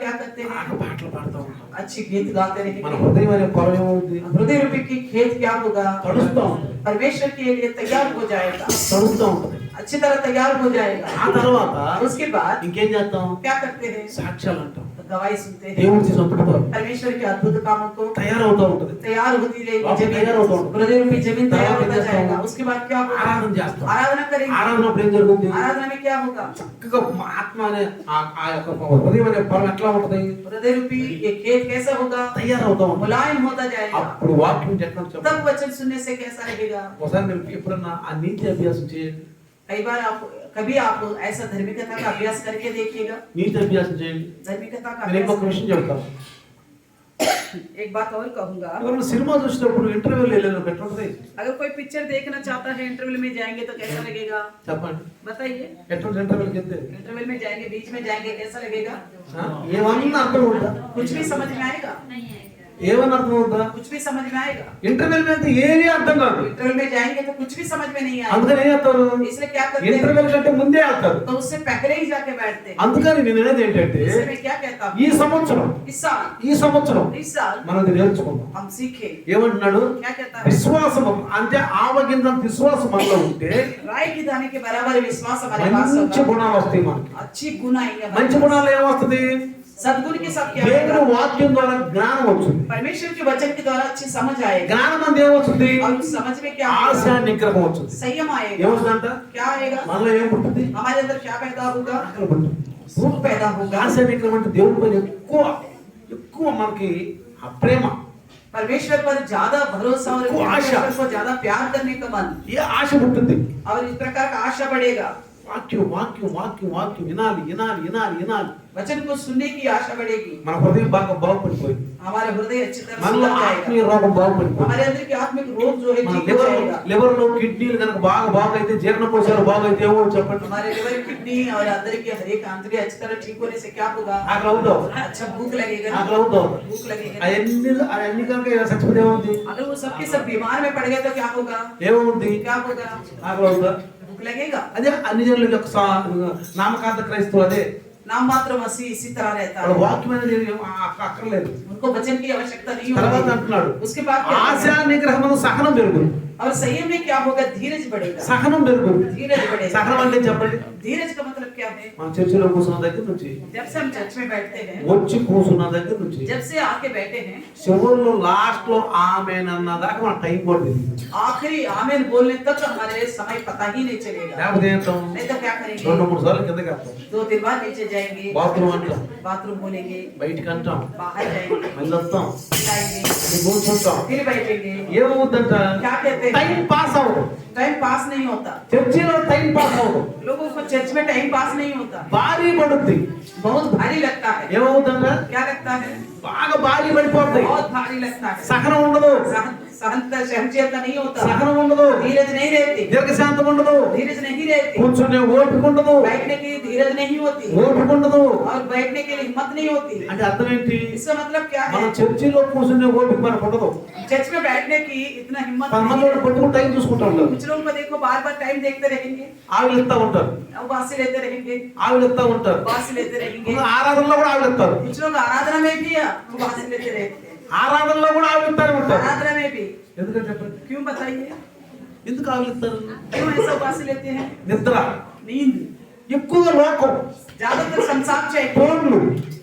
क्या करते हैं? పాటలు పాడుతూ ఉంటాం. अच्छी गीत गाते మన रहेंगे। హృదయం అనే పొలం ఏమవుతుంది? हृदय रूपी की खेत क्या होगा? తడుస్తూ ఉంటుంది, परमेश्वर के लिए तैयार हो जाएगा, తడుస్తూ ఉంటుంది. अच्छी तरह तैयार हो जाएगा। ఆ తర్వాత उसके बाद ఇంకేం చేస్తాం? क्या करते हैं? సాక్ష్యాలు అంటాం. गवाही सुनते हैं, దేవుడు చేసిన అద్భుతాలు परमेश्वर के अद्भुत कामों को తయారవుతూ ఉంటుంది. तैयार होती रहेगी आप जमीन, तैयार होता हूँ। हृदय रूपी जमीन तैयार तैयार होता हो जाता जाएगा। हूँ। उसके बाद क्या होगा? ఆరాధన చేస్తాం. आराधना करेंगे। ఆరాధన అప్పుడు ఏం జరుగుతుంది? आराधना में क्या होगा? చక్కగా ఆత్మ అనే ఆ యొక్క హృదయం అనే పొలం ఎట్లా ఉంటుంది? हृदय रूपी ये खेत कैसा होगा? తయారవుతా ఉంటుంది. मुलायम होता जाएगा। అప్పుడు వాక్యం ఎట్లా చెప్పండి. तब वचन सुनने से कैसा रहेगा? ఒకసారి మీరు ఎప్పుడన్నా ఆ నీతి అభ్యాసం చేయండి. कई बार आप कभी आप ऐसा धार्मिकता का अभ्यास करके देखिएगा। నీతి అభ్యాసం చేయండి. धार्मिकता का నేను ఇంకొక अभ्यास। విషయం చెప్తాను. एक बात और कहूंगा, ఎవరైనా సినిమా చూసినప్పుడు ఇంటర్వ్యూలు వెళ్ళేది ఎట్లుంటది? अगर कोई पिक्चर देखना चाहता है, इंटरवल में जाएंगे तो कैसा लगेगा? చెప్పండి. बताइए। ఎట్లా ఇంటర్వ్యూకి వెళ్తే इंटरवल में जाएंगे, बीच में जाएंगे, कैसा लगेगा? ఏమన్నా అర్థం ఉందా? कुछ भी समझ में आएगा? ఏమన్నా అర్థం ఉందా? कुछ भी समझ में आएगा? ఇంటర్వ్యూకి వెళ్తే ఏమీ అర్థం కాదు. इंटरवल में जाएंगे तो कुछ भी समझ में नहीं आएगा। అందుకని ఏం చేస్తారు? इसलिए क्या करते हैं? ఇంటర్వ్యూ కంటే ముందే వెళ్తారు. तो उससे पहले ही जाके बैठते हैं। అందుకని నేను అనేది ఏంటంటే इसलिए मैं क्या कहता हूँ? ఈ సంవత్సరం इस साल ఈ సంవత్సరం మనం ఇది నేర్చుకుందాం. हम सीखे। ఏమంటున్నాడు? क्या कहता है? విశ్వాసం అంటే ఆవగింజంత విశ్వాసం మనలో ఉంటే राय की दाने के बराबर विश्वास हमारे पास మంచి होगा, గుణాలు వస్తాయి మనకి. अच्छी गुण आएंगे हमारे మంచి पास। గుణాలు ఏమొస్తుంది? सद्गुण के साथ क्या దేవుని होगा? వాక్యం ద్వారా జ్ఞానం వస్తుంది. परमेश्वर के वचन के द्वारा अच्छी समझ आएगा, జ్ఞానం అంటే ఏమొస్తుంది? और उस समझ में क्या ఆశ आएगा? నిగ్రహం వచ్చింది. संयम आएगा। ఏమొస్తుందంట? क्या आएगा? మనలో ఏం పుట్టింది? हमारे अंदर क्या पैदा होगा? ఆకలి పుట్టింది. भूख पैदा होगा। ఆశ నిగ్రహం అంటే దేవుడి పైన ఎక్కువ మనకి ఆ ప్రేమ, परमेश्वर पर ज्यादा भरोसा और को आशा। परमेश्वर को ज्यादा प्यार करने का मन, ఏ ఆశ పుట్టింది? और इस प्रकार का आशा बढ़ेगा। వాక్యం వాక్యం వాక్యం వాక్యం వినాలి వినాలి వినాలి వినాలి. वचन को सुनने की आशा बढ़ेगी। మన హృదయం బాగా బాగుపడిపోయింది. हमारे हृदय अच्छी तरह మనలో सुधर ఆత్మీయ जाएगा। రోగం బాగుపడిపోయింది. हमारे अंदर की आत्मिक रोग जो है మన ठीक हो जाएगा। లివర్ లో కిడ్నీలు కనుక బాగైతే జీర్ణకోశాలు బాగైతే ఏమో చెప్పండి. हमारे लिवर किडनी और अंदर की हर एक आंतरिक अच्छी तरह ठीक होने से क्या होगा? ఆకలి అవుతావు, अच्छा भूख लगेगा। ఆకలి అవుతావు. भूख लगेगा। అవన్నీ కనుక చచ్చిపోతే ఏమవుతుంది? अगर वो सबके सब बीमार में पड़ गए तो क्या होगा? ఏమవుతుంది? क्या होगा? ఆకలి అవుతా. भूख लगेगा। అదే అన్ని జనుల యొక్క నామకార్థ క్రైస్తవులు అదే. नाम मात्र मसीह इसी तरह रहता వాళ్ళ है, వాక్యం అనేది అక్కర్లేదు. उनको वचन की आवश्यकता नहीं తర్వాత होती। అంటున్నాడు उसके बाद क्या ఆశ होगा? నిగ్రహం సహనం పెరుగుతుంది. और संयम में क्या होगा? धीरज बढ़ेगा। సహనం పెరుగుతుంది. धीरज बढ़ेगा। సహనం అంటే చెప్పండి. धीरज का मतलब क्या है? మన చర్చిలో కూర్చున్న దగ్గర నుంచి जब से हम चर्च में बैठते हैं, వచ్చి కూర్చున్న దగ్గర నుంచి जब से आके बैठे हैं, చివరిలో లాస్ట్ లో ఆమేన్ అన్న దాకా మన టైం పడుతుంది. आखिरी आमीन बोलने तक हमारे समय पता ही नहीं चलेगा। లేకపోతే ఏం చేస్తాం? नहीं तो क्या करेंगे? 2-3 సార్లు కిందకి వస్తాం. 2-3 बार नीचे जाएंगे, బాత్రూమ్ అంటాం, बाथरूम बोलेंगे, బయటికి అంటాం, बाहर जाएंगे, మళ్ళీ వస్తాం, जाएंगे, మళ్ళీ కూర్చుంటాం. फिर बैठेंगे। ఏమవుతుందంట? क्या कहते టైం हैं? పాస్ అవ్వదు. टाइम पास नहीं होता। చర్చిలో టైం పాస్ అవ్వదు. लोगों को चर्च में टाइम पास नहीं होता, భారీ పడుద్ది. बहुत भारी लगता है। ఏమవుతుందా? क्या लगता है? బాగా భారీ పడిపోతాయి. बहुत भारी लगता है। సహనం ఉండదు, सहनशीलता नहीं होता, సహనం ఉండదు, धीरज नहीं रहती, దీర్ఘశాంతం ఉండదు, धीरज नहीं रहती, కూర్చునే ఓపిక ఉండదు, बैठने की धीरज नहीं होती, ఓపిక ఉండదు. और बैठने के लिए हिम्मत नहीं होती। అంటే అర్థం ఏంటి? इसका मतलब क्या మన है? చర్చిలో కూర్చునే ఓపిక మనకు ఉండదు. चर्च में बैठने की इतना हिम्मत नहीं కొంతమంది है। పట్టుకుని టైం చూసుకుంటూ ఉంటారు. कुछ लोगों को देखो बार बार टाइम देखते रहेंगे, ఆవిలిస్తా ఉంటారు, बासी लेते रहेंगे, ఆవిలిస్తా ఉంటారు. बासी लेते रहेंगे। ఆరాధనలో కూడా ఆవిలిస్తారు. कुछ लोग आराधना में भी बासी लेते रहते हैं, ఆరాధనలో కూడా ఆవిలిస్తారు ఉంటారు. आराधना में भी। ఎందుకంటే చెప్పండి, क्यों बताइए? ఎందుకు ఆవిలిస్తారు? क्यों ऐसा बासी लेते हैं? నిద్ర, नींद, ఎక్కువగా లోకం, ज्यादातर संसार चाहिए, ఫోన్లు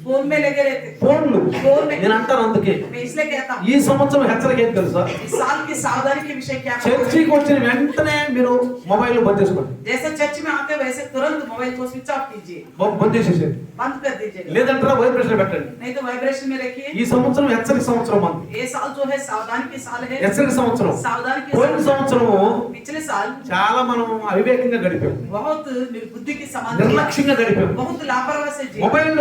फोन में लगे रहते हैं। ఫోన్లు. फोन में, నేను అంటాను అందుకే मैं इसलिए कहता हूँ, ఈ సంవత్సరం హెచ్చరిక ఏంటి తెలుసా? इस साल की सावधानी के विषय क्या है? చర్చికి వచ్చిన వెంటనే మీరు మొబైల్ బంద్ చేసుకోండి. जैसे चर्च में आते वैसे तुरंत मोबाइल को स्विच ऑफ कीजिए, బంద్ చేసేసేయండి. बंद कर दीजिए, లేదంటారా వైబ్రేషన్ పెట్టండి. नहीं तो वाइब्रेशन में रखिए। ఈ సంవత్సరం హెచ్చరిక సంవత్సరం అంది. ये साल जो है सावधानी की साल है, హెచ్చరిక సంవత్సరం. सावधानी की పోయిన साल। సంవత్సరము पिछले साल చాలా మనం అవివేకంగా గడిపాం, बहुत निर्बुद्धि के समान, నిర్లక్ష్యంగా గడిపాం. बहुत लापरवाही से जी। మొబైల్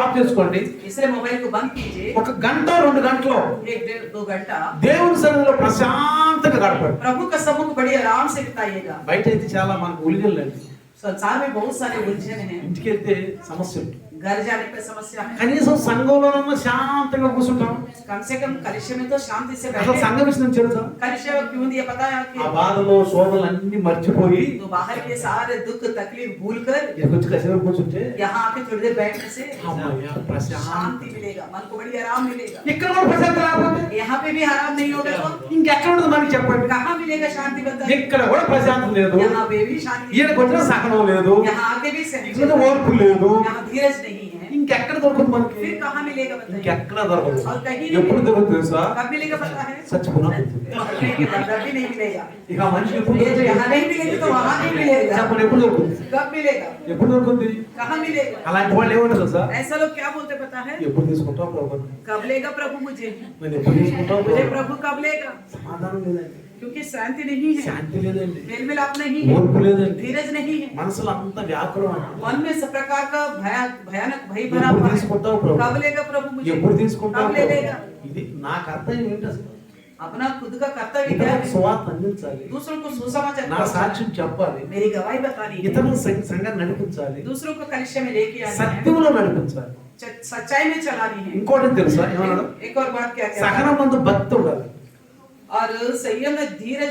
ఆఫ్ చేసుకోండి. इसलिए मोबाइल को बंद कीजिए। 1 గంట 2 గంటలు 1-1.5-2 घंटा దేవుని సన్నిధిలో ప్రశాంతంగా గడపండి. प्रभु का सम्मुख बड़ी आराम से बिताइएगा। బయట అయితే చాలా మనకు ఉలిగలండి. संसार में बहुत सारे उलझन हैं, ఇంటికి వెళ్తే సమస్యలు. घर जाने पे समस्या है, కనీసం సంఘంలోనన్నా శాంతంగా కూర్చుంటాం. कम से कम कलिशे में तो शांति से అసలు बैठे। సంఘ విషయం తెలుసా? कलिशे को क्यों दिया पता है ఆ आपको? బాధలు శోధనలు అన్ని మర్చిపోయి तो बाहर के सारे दुख तकलीफ भूल कर ఇక్కడికి వచ్చి కసేపు కూర్చుంటే यहाँ आके थोड़ी देर बैठने से అమ్మయ్య ప్రశాంతి. शांति मिलेगा, मन को बड़ी आराम मिलेगा। ఇక్కడ కూడా ప్రశాంతి రాకపోతే यहाँ पे भी आराम नहीं होगा तो ఇంకెక్కడ ఉంటుంది మనకి చెప్పండి? कहाँ मिलेगा शांति? बताइए। ఇక్కడ కూడా ప్రశాంతి లేదు, यहाँ पे भी शांति, ఈయనకు వచ్చిన సహనం లేదు, यहाँ आके भी ఇక్కడ सहन, ఓర్పు లేదు, यहाँ धीरज नहीं है, ఇంకెక్కడ దొరుకుతుంది మనకి? फिर कहाँ मिलेगा बताइए? ఇంకెక్కడ దొరకదు. और कहीं नहीं ఎప్పుడు मिलेगा। దొరుకుతుంది తెలుసా? कब मिलेगा पता है? చచ్చిపోయినా मरने के बाद भी नहीं मिलेगा। ఇక ఆ మనిషి ఎప్పుడు ये जो దొరుకుతుంది? यहाँ नहीं मिलेगी तो वहाँ नहीं मिलेगा। చెప్పండి ఎప్పుడు దొరుకుతుంది? कब मिलेगा? ఎప్పుడు దొరుకుతుంది? कहाँ मिलेगा? అలాంటి వాళ్ళు ఏమంటారు తెలుసా? ऐसा लोग क्या बोलते पता है? ఎప్పుడు తీసుకుంటావు ప్రభు? कब लेगा प्रभु मुझे? నేను ఎప్పుడు తీసుకుంటావు मुझे ప్రభు? प्रभु कब लेगा? సమాధానం లేదండి, क्योंकि शांति नहीं है, శాంతి లేదండి, मेल मिलाप नहीं है, ఓర్పు లేదండి, धीरज नहीं है, మనసులో అంత వ్యాకులం అండి. मन में सब प्रकार का भयानक भय भरा ఎప్పుడు हुआ है। తీసుకుంటావు ప్రభు? कब लेगा प्रभु मुझे? ఎప్పుడు తీసుకుంటావు कब ले ప్రభు? लेगा? ఇది నా కర్తవ్యం ఏంటి అసలు? अपना खुद का कर्तव्य क्या ఇతరులకు है? సువార్త అందించాలి, दूसरों को सुसमाचार నా पहुंचाना, సాక్ష్యం చెప్పాలి, मेरी गवाही बतानी है, ఇతరుల సంఘాన్ని నడిపించాలి, दूसरों को कलिशे में लेके आना है, సత్యంలో నడిపించాలి. सच्चाई में चलानी है। ఇంకోటి తెలుసా ఏమన్నాడు? एक और बात क्या क्या సహనం మందు భక్తి ఉండాలి. और संयम में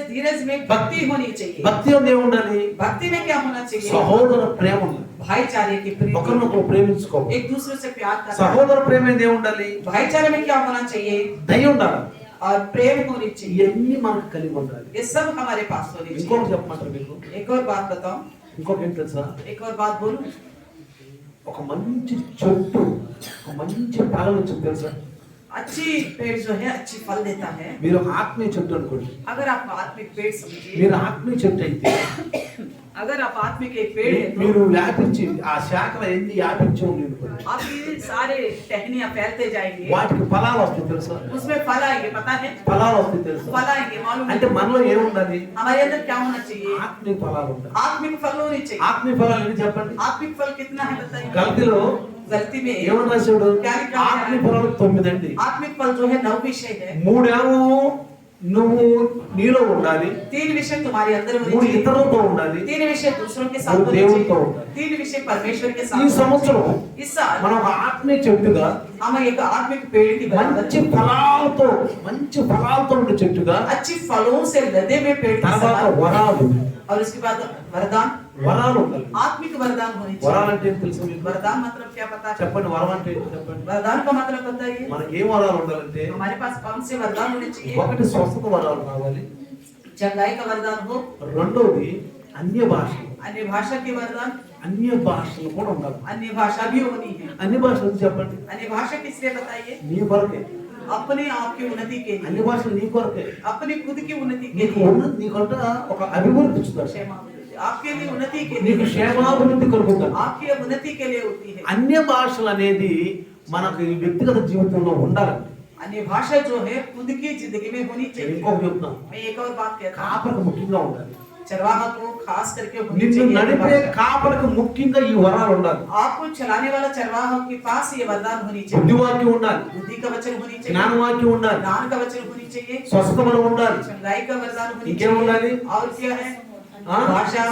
धीरज में भक्ति होनी चाहिए। భక్తి ఉంది ఏముండాలి? भक्ति में क्या होना चाहिए? సహోదర ప్రేమ ఉండాలి. भाईचारे की प्रीति, ఒకరినొకరు ప్రేమించుకోవాలి. एक दूसरे से प्यार करना। సహోదర ప్రేమ ఏంది ఏముండాలి? भाईचारे में क्या होना चाहिए? దయ ఉండాలి. और प्रेम होनी चाहिए। ఇవన్నీ మనకు కలిగి ఉండాలి. ये सब हमारे पास होनी ఇంకోటి चाहिए। చెప్పమంటారు మీకు? एक और बात बताऊं, ఇంకోటి ఏంటి తెలుసా? एक और बात बोलूं, ఒక మంచి చెట్టు ఒక మంచి ఫలం వచ్చింది తెలుసా? अच्छी पेड़ जो है अच्छी फल देता है। మీరు ఆత్మీయ చెట్టు అనుకోండి. अगर आप आत्मिक पेड़ समझिए, మీరు ఆత్మీయ చెట్టు అయితే अगर आप आत्मिक एक पेड़ है तो మీరు వ్యాపించి ఆ శాఖలు ఎన్ని వ్యాపించి ఉంది అనుకోండి. आपकी सारे टहनियां फैलते जाएंगे, వాటికి ఫలాలు వస్తాయి తెలుసా? उसमें फल आएंगे। पता है? ఫలాలు వస్తాయి తెలుసా? फल आएंगे, मालूम అంటే है? మనలో ఏముండాలి? हमारे अंदर क्या होना चाहिए? ఆత్మీయ ఫలాలు ఉండాలి. आत्मिक फल होने चाहिए। ఆత్మీయ ఫలాలు ఏంటి చెప్పండి? आत्मिक फल कितना है बताइए? గల్తీలో गलती में ఏమని రాశాడు? क्या लिखा है? ఆత్మీయ ఫలాలు 9 అండి. आत्मिक फल जो है 9 विषय है। 3 ఏమో నువ్వు నీలో ఉండాలి, 3 विषय तुम्हारे अंदर होने 3 चाहिए, ఇతరులతో ఉండాలి. 3 विषय दूसरों के साथ और होने देवों चाहिए, को होता है। 3 विषय परमेश्वर के ఈ साथ होने సంవత్సరం चाहिए। इस साल మనం ఒక ఆత్మీయ చెట్టుగా हम एक आत्मिक पेड़ की बराबर మంచి ఫలాలతో ఉండే చెట్టుగా, अच्छी फलों से लदे हुए पेड़ की తర్వాత समान, వరాలు और उसके बाद वरदान, వరాలు ఉండాలి. आत्मिक वरदान होने వరాలు चाहिए। అంటే ఏంటి తెలుసా మీకు? वरदान मतलब क्या पता है? చెప్పండి, వరం అంటే ఏంటి చెప్పండి? वरदान का मतलब बताइए। మనకి ఏం వరాలు ఉండాలంటే, हमारे पास कौन से वरदान होने चाहिए? ఒకటి స్వస్థత వరాలు కావాలి, चंगाई का वरदान हो, రెండోది అన్య భాషలు. अन्य भाषा के वरदान, అన్య భాషలు కూడా ఉండాలి. अन्य भाषा भी होनी है। అన్య భాషలు చెప్పండి, अन्य भाषा किस लिए बताइए? నీ కొరకే. अपने आप की उन्नति के అన్య लिए, భాషలు నీ కొరకే. अपनी खुद की उन्नति के నీకు लिए, నీకంట ఒక అభివృద్ధి ఇచ్చుతాడు, क्षेमाभिवृद्धि, आपके लिए उन्नति के నీకు लिए, క్షేమాభివృద్ధి కలుగుతాడు. आपकी उन्नति के लिए होती है। అన్య భాషలు అనేది మనకు ఈ వ్యక్తిగత జీవితంలో ఉండాలండి. अन्य भाषा जो है खुद की जिंदगी में होनी चाहिए। ఇంకొక చెప్తాను, मैं एक और बात कहता हूँ, కాపరికి ముఖ్యంగా ఉండాలి. चरवाहा को खास करके होनी నిన్ను चाहिए। నడిపే अन्य भाषा। కాపరికి ముఖ్యంగా ఈ వరాలు ఉండాలి. आपको चलाने वाला चरवाहा के पास ये वरदान होनी चाहिए। బుద్ధివాక్యం ఉండాలి, बुद्धि का वचन होनी चाहिए, జ్ఞానవాక్యం ఉండాలి, ज्ञान का वचन होनी चाहिए, స్వస్థత బలం ఉండాలి. चंगाई का वरदान होनी ఇంకేం ఉండాలి? चाहिए। और क्या है? हाँ? भाषा,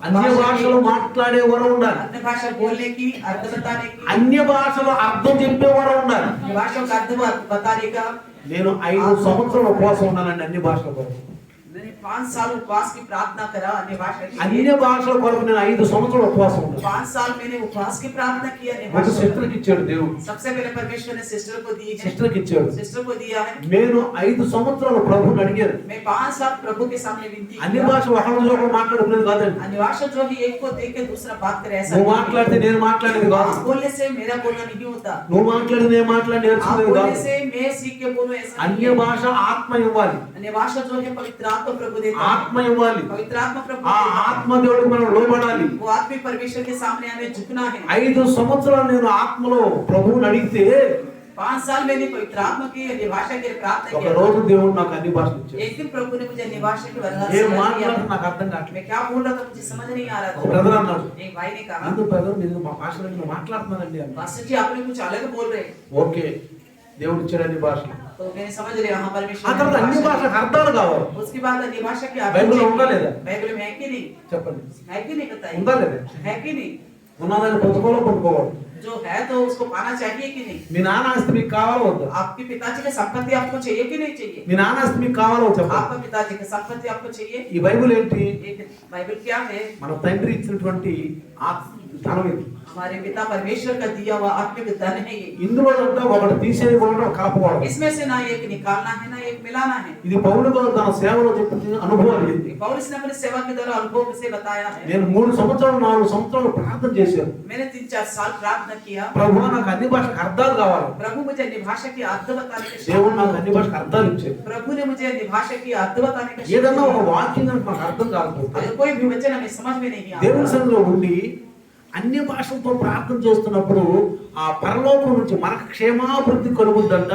అన్య భాషలు మాట్లాడే వరం ఉండాలి. अन्य भाषा बोलने की, अर्थ बताने की, అన్య భాషలో అర్థం చెప్పే వరం ఉండాలి. भाषाओं का अर्थ बताने का। నేను 5 సంవత్సరాలు ఉపవాసం ఉన్నానండి అన్ని భాషల కొరకు. मैंने 5 साल उपवास की प्रार्थना करा अन्य भाषा के అన్య लिए। భాషల కొరకు నేను 5 సంవత్సరాలు ఉపవాసం ఉన్నాను. 5 साल मैंने उपवास की प्रार्थना की अन्य ఒక भाषा। సిస్టర్కి ఇచ్చాడు దేవుడు, सबसे पहले परमेश्वर ने सिस्टर को दी है, సిస్టర్కి ఇచ్చాడు. सिस्टर को दिया है। నేను 5 సంవత్సరాలు ప్రభువుని అడిగాను. मैं 5 साल प्रभु के सामने विनती అన్ని किया। భాషలు ఒకరితో ఒకరు మాట్లాడుకునేది కాదండి. अन्य भाषा जो है एक को देख के दूसरा बात करे ऐसा నువ్వు नहीं है। మాట్లాడితే నేను మాట్లాడేది కాదు, आप बोलने से मेरा बोलना नहीं होता, నువ్వు మాట్లాడి నేను మాట్లాడి आप నేర్చుకునేది बोलने కాదు. से मैं सीख के बोलूं ऐसा नहीं అన్య है। భాష ఆత్మ ఇవ్వాలి, अन्य भाषा जो है पवित्र आत्मा प्रभु देता है, ఆత్మ ఇవ్వాలి. पवित्र आत्मा प्रभु ఆ देता है। ఆత్మ దేవుడికి మనం లోబడాలి. वो आत्मिक परमेश्वर के सामने हमें झुकना है। 5 సంవత్సరాలు నేను ఆత్మలో ప్రభువుని అడిగితే 5 साल मैंने पवित्र आत्मा की अन्य भाषा के लिए प्रार्थना ఒక किया। రోజు దేవుడు నాకు అన్ని భాషలు ఇచ్చాడు. एक दिन प्रभु ने मुझे अन्य भाषा की वरदान ఏం सिखा మాట్లాడుతున్నా दिया। నాకు అర్థం కావట్లేదు. मैं क्या बोल रहा था मुझे समझ नहीं आ रहा ఒక था। బ్రదర్ అన్నాడు, एक भाई ने कहा, ఎందుకు బ్రదర్ మీరు మా భాషలో మీరు మాట్లాడుతున్నారండి అన్న. पास्टर जी आपने कुछ अलग बोल रहे हैं। ఓకే, దేవుడు ఇచ్చాడు అన్ని భాషలు. तो मैंने समझ लिया हाँ परमेश्वर ఆ ने తర్వాత अन्य అన్ని भाषा భాషలకు అర్థాలు కావాలి. दी। उसके बाद अन्य भाषा की बाइबल में होगा లేదా? बाइबल में है कि नहीं? చెప్పండి, है कि नहीं बताइए? ఉందా లేదా? है कि नहीं? ఉన్నదాన్ని పొందుకోవాలి, పొందుకోవాలి. जो है तो उसको पाना चाहिए कि नहीं? మీ నాన్న ఆస్తి మీకు కావాలో వద్దా? आपके पिताजी की संपत्ति आपको चाहिए कि नहीं चाहिए? మీ నాన్న ఆస్తి మీకు కావాలో చెప్పండి. आपका पिताजी की संपत्ति आपको चाहिए? ఈ బైబిల్ ఏంటి? एक बाइबल क्या है? మన తండ్రి ఇచ్చినటువంటి ధనం ఇది. हमारे पिता परमेश्वर का दिया हुआ आत्मिक धन है ये। ఇందులో అంతా ఒకటి తీసేయకూడదు, కలపకూడదు. इसमें से ना एक निकालना है ना एक मिलाना है। ఇది పౌలు గారు తన సేవలో చెప్పిన అనుభవం ఇది. पौलुस ने अपनी सेवा के दौरान अनुभव से बताया है। నేను 3 సంవత్సరాలు 4 సంవత్సరాలు ప్రార్థన చేశాను. मैंने 3-4 साल प्रार्थना किया, ప్రభువా నాకు అన్ని భాషలకు అర్థాలు కావాలి. प्रभु मुझे अन्य भाषा की अर्थ बताने के దేవుడు నాకు అన్ని భాషలకు అర్థాలు ఇచ్చాడు. प्रभु ने मुझे अन्य भाषा की अर्थ बताने का ఏదన్నా ఒక వాక్యం కనుక నాకు అర్థం కాకపోతే अगर कोई भी वचन हमें समझ में नहीं దేవుని आता, సన్నిధిలో ఉండి అన్య భాషలతో ప్రార్థన చేస్తున్నప్పుడు ఆ పరలోకం నుంచి మనకు క్షేమాభివృద్ధి కలుగుద్దంట.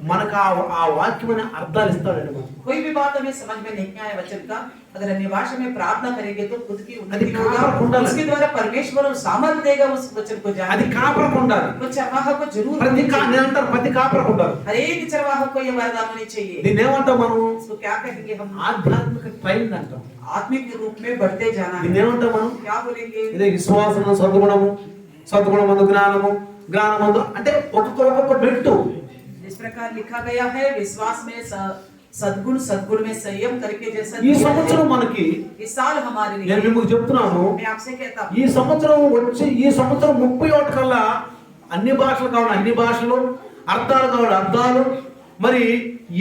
మనకు ఆ వాక్యమైన అర్థాలు ఇస్తాడండి. మనకు कोई भी बात हमें समझ में नहीं आए वचन का, अगर अन्य भाषा में प्रार्थना करेंगे तो खुद की उन्नति అది होगा, కాపరకుండాలి. उसके द्वारा परमेश्वर सामर्थ्य देगा उस वचन को అది जानने की। కాపరకు ఉండాలి. वो चरवाहा को जरूर ప్రతి होनी चाहिए। నేనంటారు ప్రతి కాపరకు ఉండాలి. हर एक चरवाहा को ये वरदान होनी चाहिए। దీన్ని ఏమంటాం మనం? इसको क्या कहेंगे हम? ఆధ్యాత్మిక ట్రైన్ అంటాం. आत्मिक रूप में बढ़ते जाना దీన్ని है। ఏమంటాం మనం? क्या बोलेंगे? ఇదే విశ్వాసము, సద్గుణము, సద్గుణమందు జ్ఞానము, జ్ఞానమందు అంటే ఒక్కొక్క మెట్టు. इस प्रकार लिखा गया है, विश्वास में सद्गुण, सद्गुण में संयम करके जैसा ఈ సంవత్సరం మనకి इस साल हमारे నేను लिए మీకు చెప్తున్నాను, मैं आपसे कहता हूँ, ఈ సంవత్సరం 31 కల్లా అన్ని భాషలు కావాలి, అన్ని భాషలు, అర్థాలు కావాలి, అర్థాలు, మరి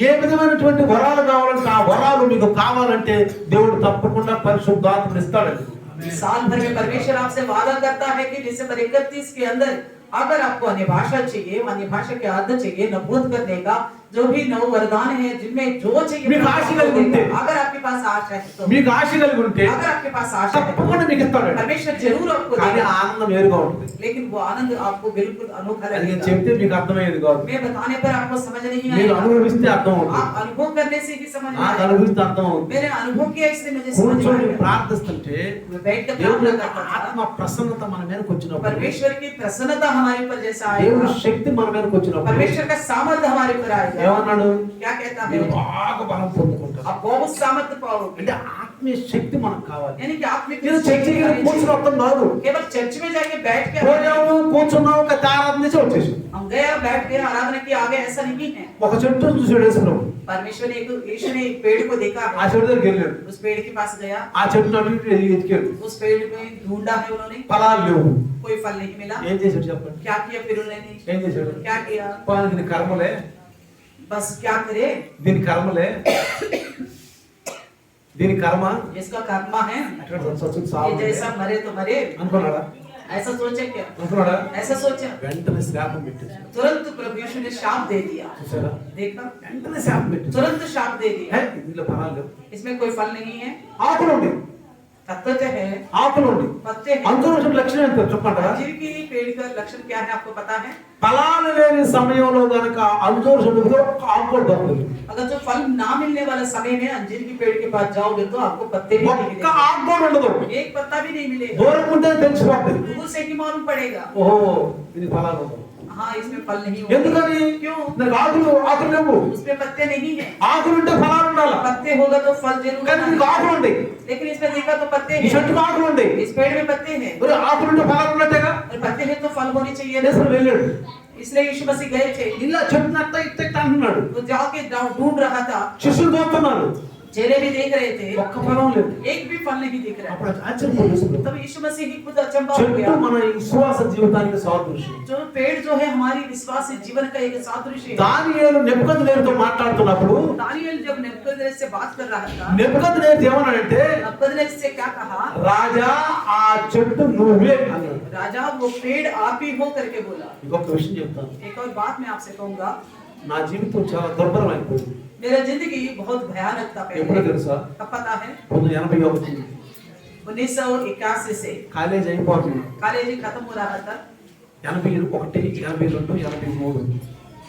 ఏ విధమైనటువంటి వరాలు కావాలంటే ఆ వరాలు మీకు కావాలంటే దేవుడు తప్పకుండా పరిశుద్ధాత్మను ఇస్తాడండి. इस साल भर में परमेश्वर आपसे वादा करता है कि दिसंबर 31 के अंदर अगर आपको अन्य भाषा चाहिए, अन्य भाषा के अर्थ चाहिए, नबूत करने का जो भी नौ वरदान है, जिनमें जो चाहिए మీకు ఆశ కలిగి ఉంటే, अगर आपके पास आशा है तो, మీకు ఆశ కలిగి ఉంటే अगर आपके पास आशा है తప్పకుండా మీకు ఇస్తాడండి. परमेश्वर जरूर आपको కానీ देगा, ఆనందం వేరుగా ఉంటుంది. लेकिन वो आनंद आपको बिल्कुल अनोखा అది నేను लगेगा। చెప్తే మీకు అర్థమయ్యేది కాదు. मैं बताने पर आपको समझ नहीं మీరు आएगा, అనుభవిస్తే అర్థం అవుతుంది. आप अनुभव करने से ही समझ में నాకు आएगा। అనుభవిస్తే అర్థం అవుతుంది. मैंने अनुभव किया इसलिए मुझे समझ में కూర్చొని आया। ప్రార్థిస్తుంటే मैं बैठ कर దేవుని प्रार्थना యొక్క करता ఆత్మ था, ప్రసన్నత మన మీదకి వచ్చినప్పుడు, परमेश्वर की प्रसन्नता हमारे ऊपर जैसा దేవుని आएगा, శక్తి మన మీదకి వచ్చినప్పుడు परमेश्वर का सामर्थ्य हमारे ऊपर आएगा। ఏమన్నాడు? क्या कहता है? మీరు బాగా బలం పొందుకుంటారు. आप बहुत सामर्थ्य पाओगे, అంటే ఆత్మీయ శక్తి మనకు కావాలి. यानी कि आत्मिक నేను చర్చికి शक्ति కూర్చుని వస్తాం కాదు. केवल चर्च में जाके बैठ के పోయాము, కూర్చున్నాము, ఒక ఆరాధన చేసి వచ్చేసి हम गए और बैठ के आराधना की आगे, ऐसा नहीं है। ఒక చెట్టు చూసాడు యేసుప్రభు. परमेश्वर ने यीशु ने एक पेड़ को देखा ఆ है, చెట్టు దగ్గరికి వెళ్ళాడు. उस पेड़ के पास गया, ఆ చెట్టును అటు ఇటు ఎతికాడు. उस पेड़ में ढूंढा है उन्होंने, ఫలాలు లేవు. कोई फल नहीं मिला। ఏం చేశాడు చెప్పండి? क्या किया फिर उन्होंने? ఏం చేశాడు? क्या किया? దీని కర్మలే, बस क्या करे, దీని కర్మలే, దీని కర్మ इसका कर्मा है, అక్కడ సచ్చుకు ये సావు जैसा मरे तो मरे, అనుకున్నాడా? ऐसा सोचे क्या? అనుకున్నాడా? ऐसा सोचा, వెంటనే శాపం పెట్టేశాడు. तुरंत प्रभु यीशु ने शाप दे दिया। చూసారా? देखा, వెంటనే శాపం పెట్టేశాడు. तुरंत शाप दे दिया। ఇందులో ఫలాలు లేవు. इसमें कोई फल नहीं है, ఆకులు ఉంది, तत्व है, ఆకులు ఉంది. पत्ते हैं। అంకురం లక్షణం ఎంత చెప్పంటారా? अंजीर की पेड़ का लक्षण क्या है आपको पता है? ఫలాలు లేని సమయంలో గనక అంకురం ఆకులు దొరకదు. अगर जो फल ना मिलने वाला समय में अंजीर की पेड़ के पास जाओगे तो आपको पत्ते भी नहीं ఒక్క मिलेंगे, ఆకు కూడా ఉండదు. एक पत्ता भी नहीं मिलेगा, దూరం ఉంటే తెలిసిపోతుంది. दूर से ही मालूम पड़ेगा, ఓహో ఇది ఫలాలు ఉండవు. हाँ इसमें फल नहीं होगा। ఎందుకని? क्यों? నాకు ఆకులు లేవు. उसमें पत्ते नहीं है, ఆకులు ఉంటే ఫలాలు ఉండాలి. पत्ते होगा तो फल जरूर కానీ होना నీకు है। ఆకులు ఉంది. लेकिन इसमें देखा तो पत्ते ఈ हैं, చెట్టుకు ఆకులు ఉంది. इस पेड़ में पत्ते हैं, మరి ఆకులు ఉంటే ఫలాలు ఉన్నట్టేగా. और पत्ते हैं तो फल होने चाहिए ना। యేసు వెళ్ళాడు. इसलिए यीशु मसीह गए थे, ఇలా చెట్టును అట్ట ఇట్ట అంటున్నాడు. वो जाके ढूंढ रहा था, శిష్యులు చూస్తున్నారు, चेले भी देख रहे थे, ఒక్క ఫలం లేదు. एक भी फल नहीं दिख रहा। అప్పుడు ఆశ్చర్యపోయాడు. तब यीशु मसीह ही खुद अचंभा हो చెట్టు गया। మన విశ్వాస జీవితానికి సాదృశ్యం. जो पेड़ जो है हमारी विश्वास जीवन का एक सादृश्य है। దానియేలు నెబుకద్నెజరుతో మాట్లాడుతున్నప్పుడు दानिएल जब नेबूकदनेस्सर से बात कर रहा था, నెబుకద్నెజరు ఏమన్నాడంటే, नेबूकदनेस्सर से क्या कहा? రాజా ఆ చెట్టు నువ్వే అన్నాడు. राजा वो पेड़ आप ही हो करके बोला। ఇంకొక విషయం చెప్తాను. एक और बात मैं आपसे कहूंगा, నా జీవితం చాలా దుర్భరం అయిపోయింది. मेरा जिंदगी बहुत भयानक था ఎప్పుడో पहले। తెలుసా? कब पता है? 1981 1981 से కాలేజ్ అయిపోతుంది. कॉलेज खत्म हो रहा था, 81, 82, 83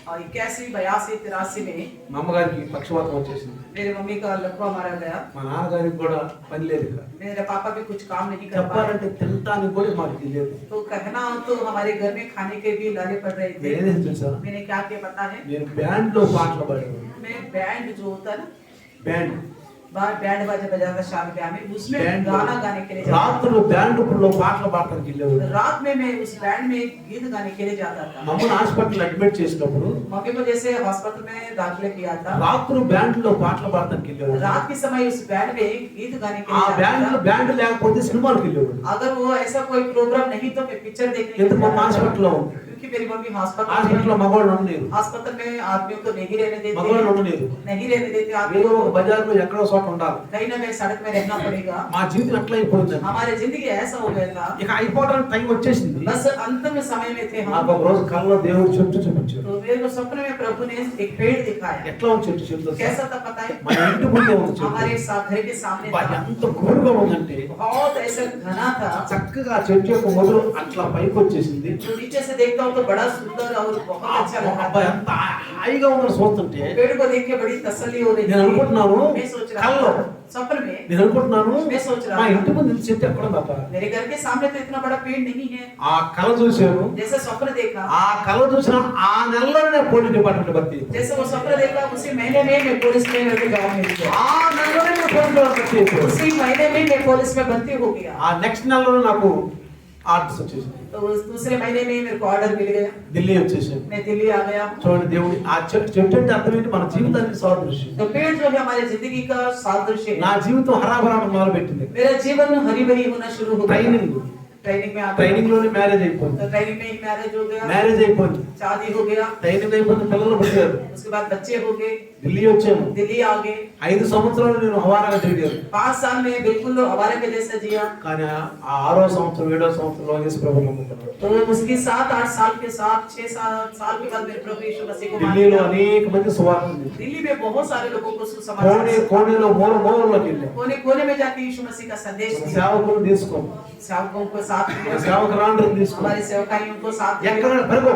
और 81, 82, 83 में మా అమ్మగారికి పక్షవాతం వచ్చేసింది. मेरे मम्मी का लकवा मारा गया। మా నాన్నగారికి కూడా పని లేదు ఇక. मेरे पापा भी कुछ काम नहीं कर पाए, చెప్పాలంటే తినటానికి కూడా మాకు తెలియదు. तो कहना तो हमारे घर में खाने के भी लाने पड़ रहे थे। నేనేం తెలుసా? मैंने क्या किया पता है? నేను బ్యాండ్ లో పాటలు పాడేవాడిని. मैं बैंड जो होता है ना, బ్యాండ్ बाहर बैंड बाजा बजाता शादी ब्याह में, उसमें गाना गाने के लिए जाता రాత్రులు బ్యాండ్ పాటలు పాడటానికి వెళ్ళేవాడు. था। रात में मैं उस बैंड में गीत गाने के लिए जाता था। మమ్మల్ని హాస్పిటల్ అడ్మిట్ చేసినప్పుడు मम्मी को जैसे हॉस्पिटल में दाखिल किया था, రాత్రులు బ్యాండ్ లో పాటలు పాడటానికి వెళ్ళేవాడు. रात के समय उस बैंड में गीत गाने के ఆ लिए जाता था। బ్యాండ్ లేకపోతే సినిమాలకు వెళ్ళేవాడు. अगर वो ऐसा कोई प्रोग्राम नहीं तो मैं पिक्चर देखने के ఎందుకు लिए మమ్మ जाता था। హాస్పిటల్లో ఉంది. क्योंकि मेरी मम्मी हॉस्पिटल హాస్పిటల్లో మగవాళ్ళు ఉండలేరు, हॉस्पिटल में आदमियों को नहीं रहने देते, మగవాళ్ళు ఉండలేరు. नहीं रहने देते ఏదో आदमियों ఒక को, బజార్లో ఎక్కడో చోట ఉండాలి. कहीं ना कहीं सड़क में रहना पड़ेगा। మా జీవితం ఎట్లా అయిపోయింది. हमारी जिंदगी ऐसा हो गया था, ఇక అయిపోవడానికి టైం వచ్చేసింది. बस अंतिम समय में थे నాకు हम। ఒక రోజు కళ్ళలో దేవుడు చెట్టు చూపించాడు. तो मेरे को सपने में प्रभु ने एक पेड़ दिखाया। ఎట్లా ఉంది చెట్టు कैसा था पता है? మన ఇంటి ముందే ఉంది చెట్టు. हमारे घर के सामने బా, था, ఎంత గుబురుగా ఉందంటే बहुत ऐसा घना था। చక్కగా ఆ చెట్టు యొక్క మొదలు అట్లా పైకి వచ్చేసింది. जो नीचे से देखता हूँ तो बड़ा सुंदर और बहुत अच्छा लगा అబ్బా, था। ఎంత హాయిగా ఉందని చూస్తుంటే पेड़ को देख के बड़ी तसल्ली हो रही నేను అనుకుంటున్నాను, थी। मैं सोच रहा కల్లో था, सपने में నేను అనుకుంటున్నాను मैं सोच रहा మా था, ఇంటి ముందు ఇంత చెట్టు ఎక్కడ ఉందట. मेरे घर के सामने तो इतना बड़ा पेड़ नहीं है। ఆ కళ చూశాను. जैसे स्वप्न देखा, ఆ కళ చూసిన ఆ నెలలోనే పోలీస్ డిపార్ట్మెంట్ భర్తీ. जैसे वो स्वप्न देखा, उसी महीने में मैं पुलिस में मेरे को जॉब मिल गया। ఆ నెలలోనే నేను పోలీస్ డిపార్ట్మెంట్ భర్తీ అయిపోయాను. उसी महीने में मैं पुलिस में भर्ती हो गया। ఆ నెక్స్ట్ నెలలోనే నాకు ఆర్డర్స్ వచ్చేసింది. तो उस दूसरे महीने में मेरे को ऑर्डर मिल गया, ఢిల్లీ వచ్చేసాను. मैं दिल्ली आ गया। చూడండి దేవుడి ఆ చెట్టు అంటే అర్థం ఏంటి? మన జీవితానికి సాదృశ్యం. तो पेड़ जो है हमारी जिंदगी का सादृश्य నా है। జీవితం హరాభరాన్ని మొదలు పెట్టింది. मेरा जीवन हरी भरी होना शुरू हो गया। ట్రైనింగ్ ट्रेनिंग में आ गया, ట్రైనింగ్ లోనే మ్యారేజ్ అయిపోయింది. तो ट्रेनिंग में ही मैरिज हो गया, మ్యారేజ్ అయిపోయింది, शादी हो गया, ట్రైనింగ్ అయిపోయింది, పిల్లలు పుట్టారు. उसके बाद बच्चे हो गए, ఢిల్లీ వచ్చాను. दिल्ली आ गए। 5 సంవత్సరాలు నేను హవారాగా తిరిగాను. 5 साल में बिल्कुल हमारे के जैसा जिया। కానీ ఆ 6వ సంవత్సరం 7వ సంవత్సరంలో యేసు ప్రభువుని నమ్ముకున్నాను. तो उसकी 7-8 साल के साथ 6-7 के बाद मेरे प्रभु यीशु मसीह को मान ఢిల్లీలో लिया। అనేక మంది సువార్తలు दिल्ली में बहुत सारे लोगों को सुसमाचार, కోణేలో మూలలోకి వెళ్ళాను. कोने कोने में जाके यीशु मसीह का संदेश दिया। సేవకులు తీసుకోండి, सेवकों को साथ लिया, సేవకురాండ్రని తీసుకోండి. हमारे सेवकाइयों को साथ ఎక్కడ लिया। పెరుగు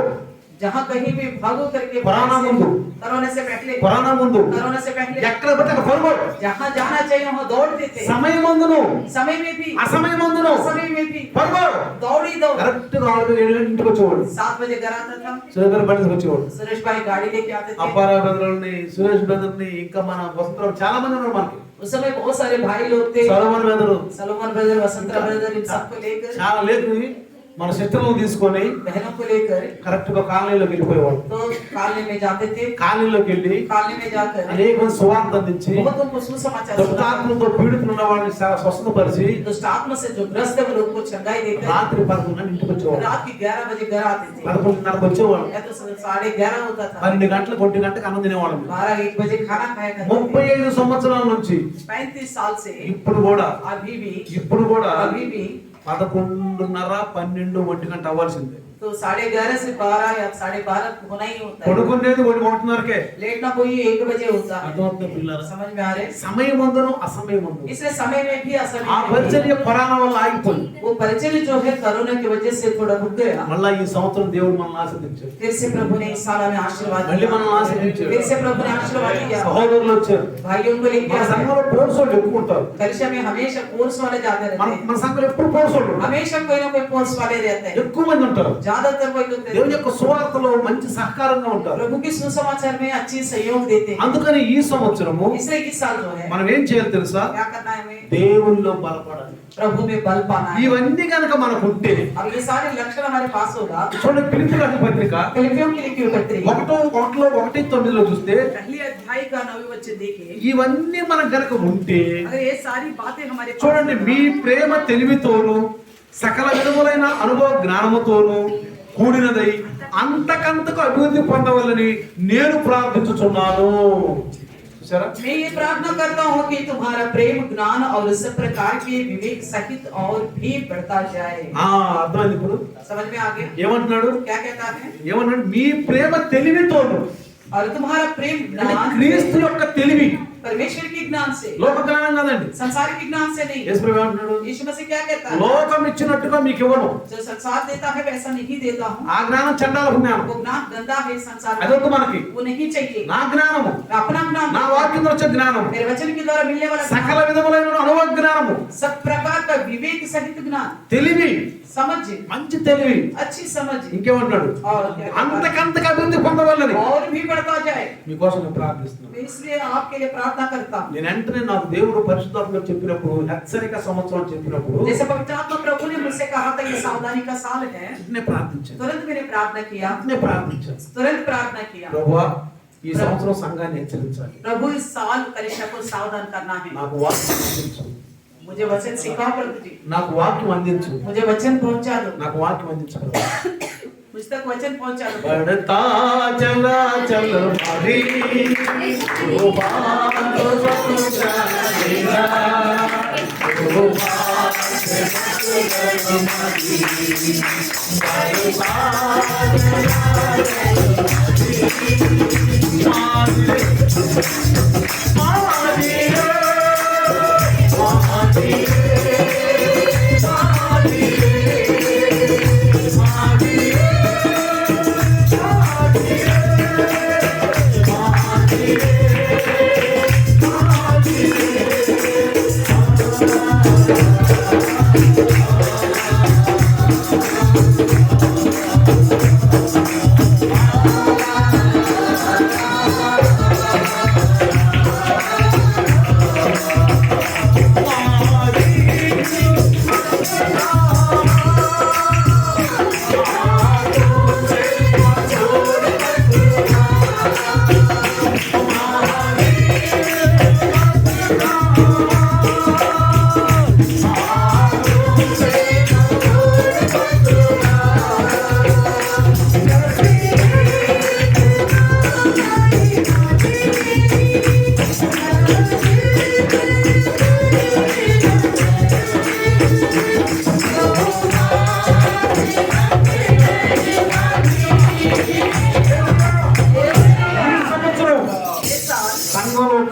जहाँ कहीं भी भागो करके, पुराना मुंडू, कोरोना से पहले, కొరానా ముందు कोरोना से पहले ఎక్కడ పడితే అక్కడ పరుగు. जहाँ जाना चाहिए वहाँ दौड़ते थे। సమయం మందును समय में भी, అసమయం మందును समय में भी పరుగు. दौड़ी दौड़। కరెక్ట్ గా 6 ఇంటికి వచ్చేవాడు. 7 बजे घर आता था, సురేంద్ర బండికి వచ్చేవాడు. सुरेश भाई गाड़ी लेके आते थे। అప్పారావు బ్రదర్ని, సురేష్ బ్రదర్ని, ఇంకా మన వసంతరావు చాలా మంది ఉన్నారు మనకి. उस समय बहुत सारे भाई लोग थे, సొలొమన్ బ్రదరు सलोमन ब्रदर, वसंतरा ब्रदर, इन सबको लेकर, చాలా లేదు. మన సిస్టర్లను తీసుకొని बहनों को लेकर కరెక్ట్ గా కాలనీలోకి వెళ్ళిపోయేవాడు. तो कालनी में जाते थे। కాలనీలోకి వెళ్ళి कालनी में जाकर అనేక మంది సువార్త అందించి बहुतों को सुसमाचार सुनाते। దుష్టాత్మలతో పీడితులు ఉన్న వాళ్ళని స్వస్థపరిచి दुष्ट आत्मा से जो ग्रस्त है वो लोग को चंगाई देकर రాత్రి 11 ఇంటికి వచ్చేవాడు. रात के 11 बजे घर आते थे। 11:30కు వచ్చేవాడు. या तो 11:30 होता था, 12 గంటలకు 1 గంటకు అన్నం తినేవాడు. 12-1 बजे खाना खाया करते थे। 35 సంవత్సరాల నుంచి 35 साल से ఇప్పుడు కూడా अभी भी 11:30, 12 గంట అవ్వాల్సిందే. तो 11:30 से 12 या 12:30 होना ही होता है। పడుకునేది 1:30కే. लेट ना कोई 1 बजे होता है। అర్థమవుతుందా పిల్లరా? समझ में आ रहे? సమయమందును అసమయమందు इसलिए समय में भी ఆ असमय పరిచర్య కరోనా వల్ల ఆగిపోయింది. वो परिचय जो है कोरोना की वजह से थोड़ा रुक गया। మళ్ళా ఈ సంవత్సరం దేవుడు మనల్ని ఆశీర్వదించాడు. फिर से प्रभु ने इस साल हमें आशीर्वाद మళ్ళీ दिया। మనల్ని ఆశీర్వదించాడు. फिर से प्रभु ने आशीर्वाद दिया। సహోదరులు వచ్చారు. भाइयों को लेके మన आए। సంఘంలో పోర్సోళ్ళు ఎక్కువ ఉంటారు. कलिशा में हमेशा कोर्स वाले जाते रहते మన हैं। మన సంఘంలో ఎప్పుడు పోర్సోళ్ళు हमेशा कोई ना कोई कोर्स वाले रहते हैं। ఎక్కువ మంది ఉంటారు. ज्यादातर कोई लोग దేవుని యొక్క సువార్తలో మంచి సహకారంగా ఉంటారు. प्रभु की सुसमाचार में अच्छी सहयोग देते हैं। అందుకని ఈ సంవత్సరము इसलिए इस साल जो है మనం ఏం చేయాలి తెలుసా? क्या करना है हमें? దేవునిలో బలపడాలి. प्रभु में बल पाना है। ఇవన్నీ కనుక మనకు ఉంటే अब ये सारे लक्षण हमारे पास होगा। చూడండి ఫిలిప్పీ రాసిన పత్రిక फिलिपियों के लिखी हुई पत्री 1:9 చూస్తే पहली अध्याय का 9वां वचन देखिए। ఇవన్నీ మనకు గనక ఉంటే अगर ये सारी बातें हमारे पास చూడండి होगा, మీ ప్రేమ తెలివితోను సకల విధములైన అనుభవ జ్ఞానముతోను కూడినదై అంతకంతకు అభివృద్ధి పొందవాలని నేను ప్రార్థించుచున్నాను. చూసారా? मैं ये प्रार्थना करता हूँ कि तुम्हारा प्रेम ज्ञान और सब प्रकार के विवेक सहित और भी बढ़ता जाए। అర్థమైంది ఇప్పుడు? समझ में आ गया ఏమంటున్నాడు? क्या कहता है? ఏమన్నాడు? మీ ప్రేమ తెలివితోను, और तुम्हारा प्रेम అంటే ज्ञान క్రీస్తు యొక్క తెలివి, परमेश्वर के ज्ञान से, లోక జ్ఞానం కాదండి. संसार के ज्ञान से नहीं। యేసు ప్రభు ఏమంటున్నాడు? यीशु मसीह क्या कहता है? లోకం ఇచ్చినట్టుగా మీకు ఇవ్వను. जो संसार देता है वैसा नहीं देता हूँ। ఆ జ్ఞానం చండాల జ్ఞానం, वो ज्ञान गंदा है संसार का, అదొద్దు మనకి. वो नहीं चाहिए। నా జ్ఞానము, अपना ज्ञान, నా వాక్యం వచ్చే జ్ఞానము, मेरे वचन के द्वारा मिलने वाला సకల ज्ञान, విధములైన అనుభవ జ్ఞానము, सब प्रकार का विवेक सहित ज्ञान, తెలివి, समझ, మంచి తెలివి. अच्छी समझ, ఇంకేమంటున్నాడు? और क्या कहता है? అంతకంతకు అభివృద్ధి పొందవాలని और भी बढ़ता जाए। మీకోసం నేను ప్రార్థిస్తున్నాను. मैं इसलिए आपके लिए प्रार्थना प्रार्थना करता हूँ। నేను వెంటనే నాకు దేవుడు పరిశుద్ధాత్మగా చెప్పినప్పుడు హెచ్చరిక సంవత్సరం చెప్పినప్పుడు जैसे पवित्र आत्मा प्रभु ने मुझसे कहा था ये सावधानी का साल है, వెంటనే ప్రార్థించాను. तुरंत मैंने प्रार्थना किया, వెంటనే ప్రార్థించాను. तुरंत प्रार्थना किया। ప్రభువా ఈ సంవత్సరం సంఘాన్ని హెచ్చరించాలి. प्रभु इस साल कलीसिया को सावधान करना है। నాకు వాక్యం అందించు. मुझे वचन सिखाओ प्रभु जी, నాకు వాక్యం అందించు. मुझे वचन पहुंचा दो, నాకు వాక్యం అందించు ప్రభువా. मुझ तक वचन पहुंचा दो। बढ़ता चला चल हरी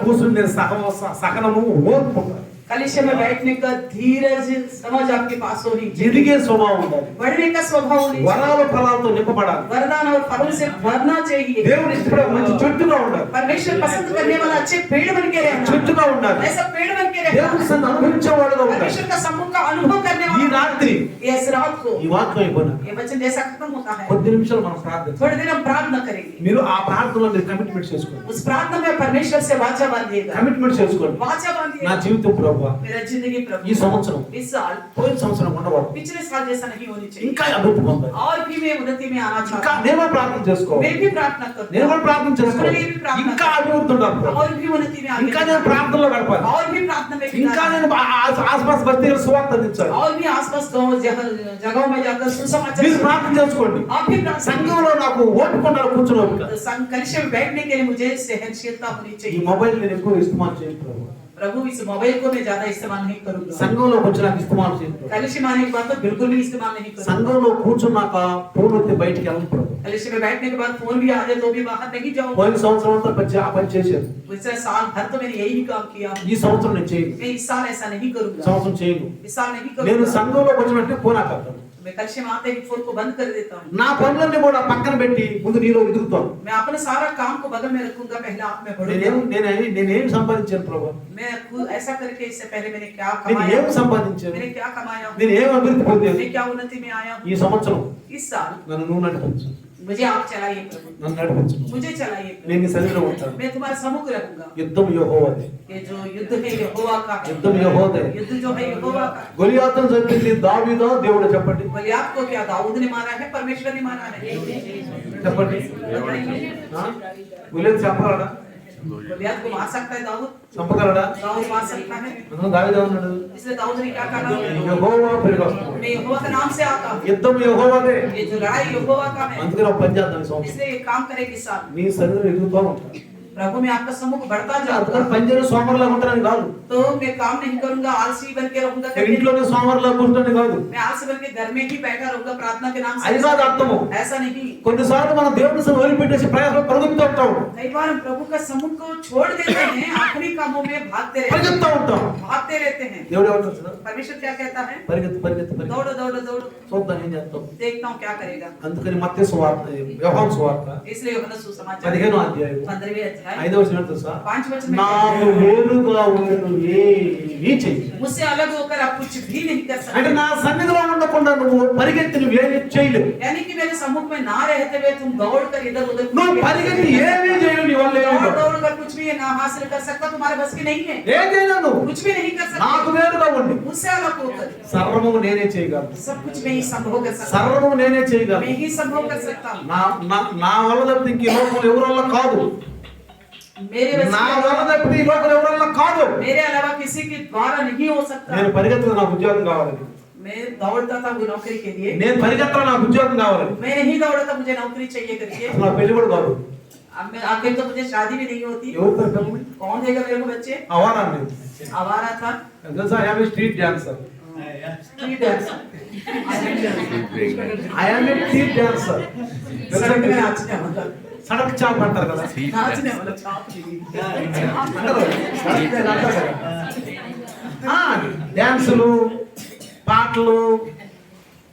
కూర్చుండే సహనము ఓర్పు कलीसिया में बैठने का धीरज समझ आपके पास होनी चाहिए, ఎదిగే స్వభావం ఉండాలి. बढ़ने का स्वभाव होनी चाहिए, వరాల ఫలాలతో నింపబడాలి. वरदान और फलों से भरना चाहिए। దేవుడు ఇష్టపడే మంచి చెట్టుగా ఉండాలి. परमेश्वर पसंद करने वाला अच्छे पेड़ बन के रहना, చెట్టుగా ఉండాలి. ऐसा पेड़ बन के रहना, దేవుని సన్నిధిని అనుభవించేవాడుగా ఉండాలి. परमेश्वर का सम्मुख का अनुभव करने ఈ वाला। రాత్రి ये इस रात को ఈ వాక్యం అయిపోయినా ये वचन जैसा खत्म होता है, కొద్ది నిమిషాలు మనం ప్రార్థించాలి. थोड़ी देर हम प्रार्थना करेंगे। మీరు ఆ ప్రార్థనలో మీరు కమిట్మెంట్ చేసుకోండి. उस प्रार्थना में परमेश्वर से वाचा बांधिएगा, కమిట్మెంట్ చేసుకోండి. वाचा నా बांधिएगा। జీవితం ప్రభువా मेरा जिंदगी प्रभु ఈ సంవత్సరం इस साल పోయిన సంవత్సరం ఉండకూడదు. पिछले साल जैसा नहीं होनी चाहिए, ఇంకా అభివృద్ధి పొందాలి. और भी मैं उन्नति में आना ఇంకా चाहता हूँ। నేను ప్రార్థన చేసుకోవాలి. मैं भी प्रार्थना करता నేను हूँ, కూడా ప్రార్థన చేసుకోవాలి. ఇంకా అభివృద్ధి ఉండాలి. और भी उन्नति में आगे ఇంకా నేను ప్రార్థనలో గడపాలి. और भी प्रार्थना में ఇంకా बिताना, నేను ఆస్పాస్ బస్తీల సువార్త అందించాలి. और भी आसपास गांव जगहों में जाकर सुसमाचार మీరు सुनाना। ప్రార్థన చేసుకోండి. आप भी प्रार्थना సంఘంలో నాకు ఓపికొండాలి కూర్చొని ఓపిక. तो संघ कलिशा में बैठने के लिए मुझे सहनशीलता होनी ఈ चाहिए। మొబైల్ నేను ఎక్కువ ఇస్తమాల్ చేయను ప్రభు. प्रभु इस मोबाइल को मैं ज्यादा इस्तेमाल नहीं करूंगा, సంఘంలో వచ్చి నాకు ఇస్తమాల్ చేయను ప్రభు. कलिशा में आने के बाद तो बिल्कुल भी इस्तेमाल नहीं करूंगा। సంఘంలో కూర్చున్నాక ఫోన్ వస్తే బయటికి వెళ్ళను ప్రభు. कलिशा में बैठने के बाद फोन भी आ जाए तो भी बाहर नहीं जाऊंगा। పోయిన సంవత్సరం అంతా ఆ పని చేశాను. पिछले साल भर तो मैंने यही काम किया, ఈ సంవత్సరం నేను చేయను. मैं इस साल ऐसा नहीं करूंगा, సంవత్సరం చేయను. इस साल नहीं నేను करूंगा। సంఘంలోకి వచ్చినట్టే ఫోన్ ఆపేస్తాను. मैं कलिशा में आते ही फोन को बंद कर देता हूँ। నా పనులన్నీ కూడా పక్కన పెట్టి ముందు నీలో ఎదుగుతాను. मैं अपने सारा काम को बगल में रखूंगा, पहले आप में నేనేం बढ़ूंगा। సంపాదించాను ప్రభు? मैं खुद ऐसा करके इससे पहले मैंने क्या నేను कमाया, ఏం సంపాదించాను? मैंने क्या कमाया, నేను ఏం అభివృద్ధి పొందాను? मैं क्या उन्नति में आया हूँ। ఈ సంవత్సరం इस साल నన్ను నువ్వు నడిపించు. मुझे आप चलाइए प्रभु, నన్ను నడిపించు. मुझे चलाइए प्रभु। నేను నీ సన్నిధిలో ఉంటాను. मैं तुम्हारे सम्मुख रहूंगा। యుద్ధం యెహోవాదే. ये जो युद्ध है यहोवा का है, యుద్ధం యెహోవాదే. युद्ध जो है यहोवा का है। గొలియాతును చంపింది దావీదా దేవుడు చెప్పండి. गलियात को क्या दाऊद ने मारा है, परमेश्वर ने मारा है? చెప్పండి. ఆ? గొలియాతు చంపగలడా? गलियात को मार सकता है दाऊद? చంపగలడా? दाऊद मार सकता है? అందులో దావీదా ఉన్నాడు. इसलिए दाऊद ने क्या कहा? యెహోవా పెరిగొస్తాడు. मैं यहोवा के नाम से आता हूँ। యుద్ధం యెహోవాదే. ये जो लड़ाई यहोवा का है, అందుకని ఒక పని చేద్దాం ఈ సంవత్సరం. इसलिए ये काम करेगी साल। నీ సన్నిధిలో ఎదుగుతూ ఉంటాను. प्रभु मैं आपका सम्मुख बढ़ता అందుకని जाऊंगा, పని చేయడం సోమరులా ఉంటానని కాదు. तो मैं काम नहीं करूंगा, आलसी बन के रहूंगा, నేను ఇంట్లోనే సోమరులా కూర్చొని కాదు. मैं आलसी बन के घर में ही बैठा रहूंगा प्रार्थना के नाम అది से। కాదు అర్థము. ऐसा नहीं। కొన్నిసార్లు మనం దేవుని సన్నిధిలో వదిలిపెట్టేసి ప్రయాసంలో పరిగెత్తుతూ ఉంటాం. कई बार हम प्रभु का सम्मुख को छोड़ देते हैं, आखिरी कामों में भागते रहते పరిగెత్తుతూ ఉంటాం. रहते हैं। దేవుడు ఏమంటాడు తెలుసా? परमेश्वर क्या कहता है? పరిగెత్తు పరిగెత్తు పరిగెత్తు. दौड़ो दौड़ो दौड़ो, చూద్దాం ఏం చేస్తాం. देखता हूँ क्या करेगा। అందుకని మత్తయి సువార్త, యోహాను సువార్త इसलिए यूहन्ना सुसमाचार 15వ అధ్యాయం 15वें अध्याय 5వ వచనం తెలుసా? 5 वचन में నాకు వేరుగా ఉండను ఏమీ చెయ్యి. मुझसे अलग होकर आप कुछ भी नहीं कर అంటే सकते। నా సన్నిధిలో ఉండకుండా నువ్వు పరిగెత్తి నువ్వేమీ చేయలేవు. यानी कि मेरे सम्मुख में ना रहते हुए तुम दौड़कर इधर उधर నువ్వు పరిగెత్తి ఏమీ చేయలేవు. నీ వల్ల ఏమీ కాదు. दौड़ कर कुछ भी ना हासिल कर सकता, तुम्हारे बस की नहीं है। ఏం చేయలేవు. कुछ भी नहीं कर నాకు सकते వేరుగా ఉండి मुझसे अलग होकर। సర్వము నేనే చేయగలను. सब कुछ मैं ही संभव कर सकता हूं, సర్వము నేనే చేయగలను. मैं ही संभव कर सकता हूं। నా వల్ల తప్పితే ఇంక ఈ లోకంలో ఎవరి వల్ల కాదు. मेरे बस నా की వల్ల తప్పితే ఈ లోకంలో ఎవరి వల్ల కాదు. मेरे अलावा किसी के द्वारा नहीं हो सकता। నేను పరిగెత్తడం నాకు ఉద్యోగం కావాలని. मैं दौड़ता था वो नौकरी के लिए, నేను పరిగెత్తడం నాకు ఉద్యోగం కావాలని. मैं नहीं दौड़ा था मुझे नौकरी चाहिए करके। అసలు నా పెళ్లి కూడా కాదు. अब मैं आखिर तो मुझे शादी भी नहीं होती। ఎవరు పెళ్ళి? कौन देगा मेरे को बच्चे? అవారాన్ని. आवारा था, తెలుసా? I am a street dancer. Street dancer, I am a street dancer. सड़क में नाचने वाला, సడక్ చాప్ అంటారు కదా. नाचने वाला चाप की। అంటారు. సడక్ చాప్ అంటారు కదా. డాన్సులు, పాటలు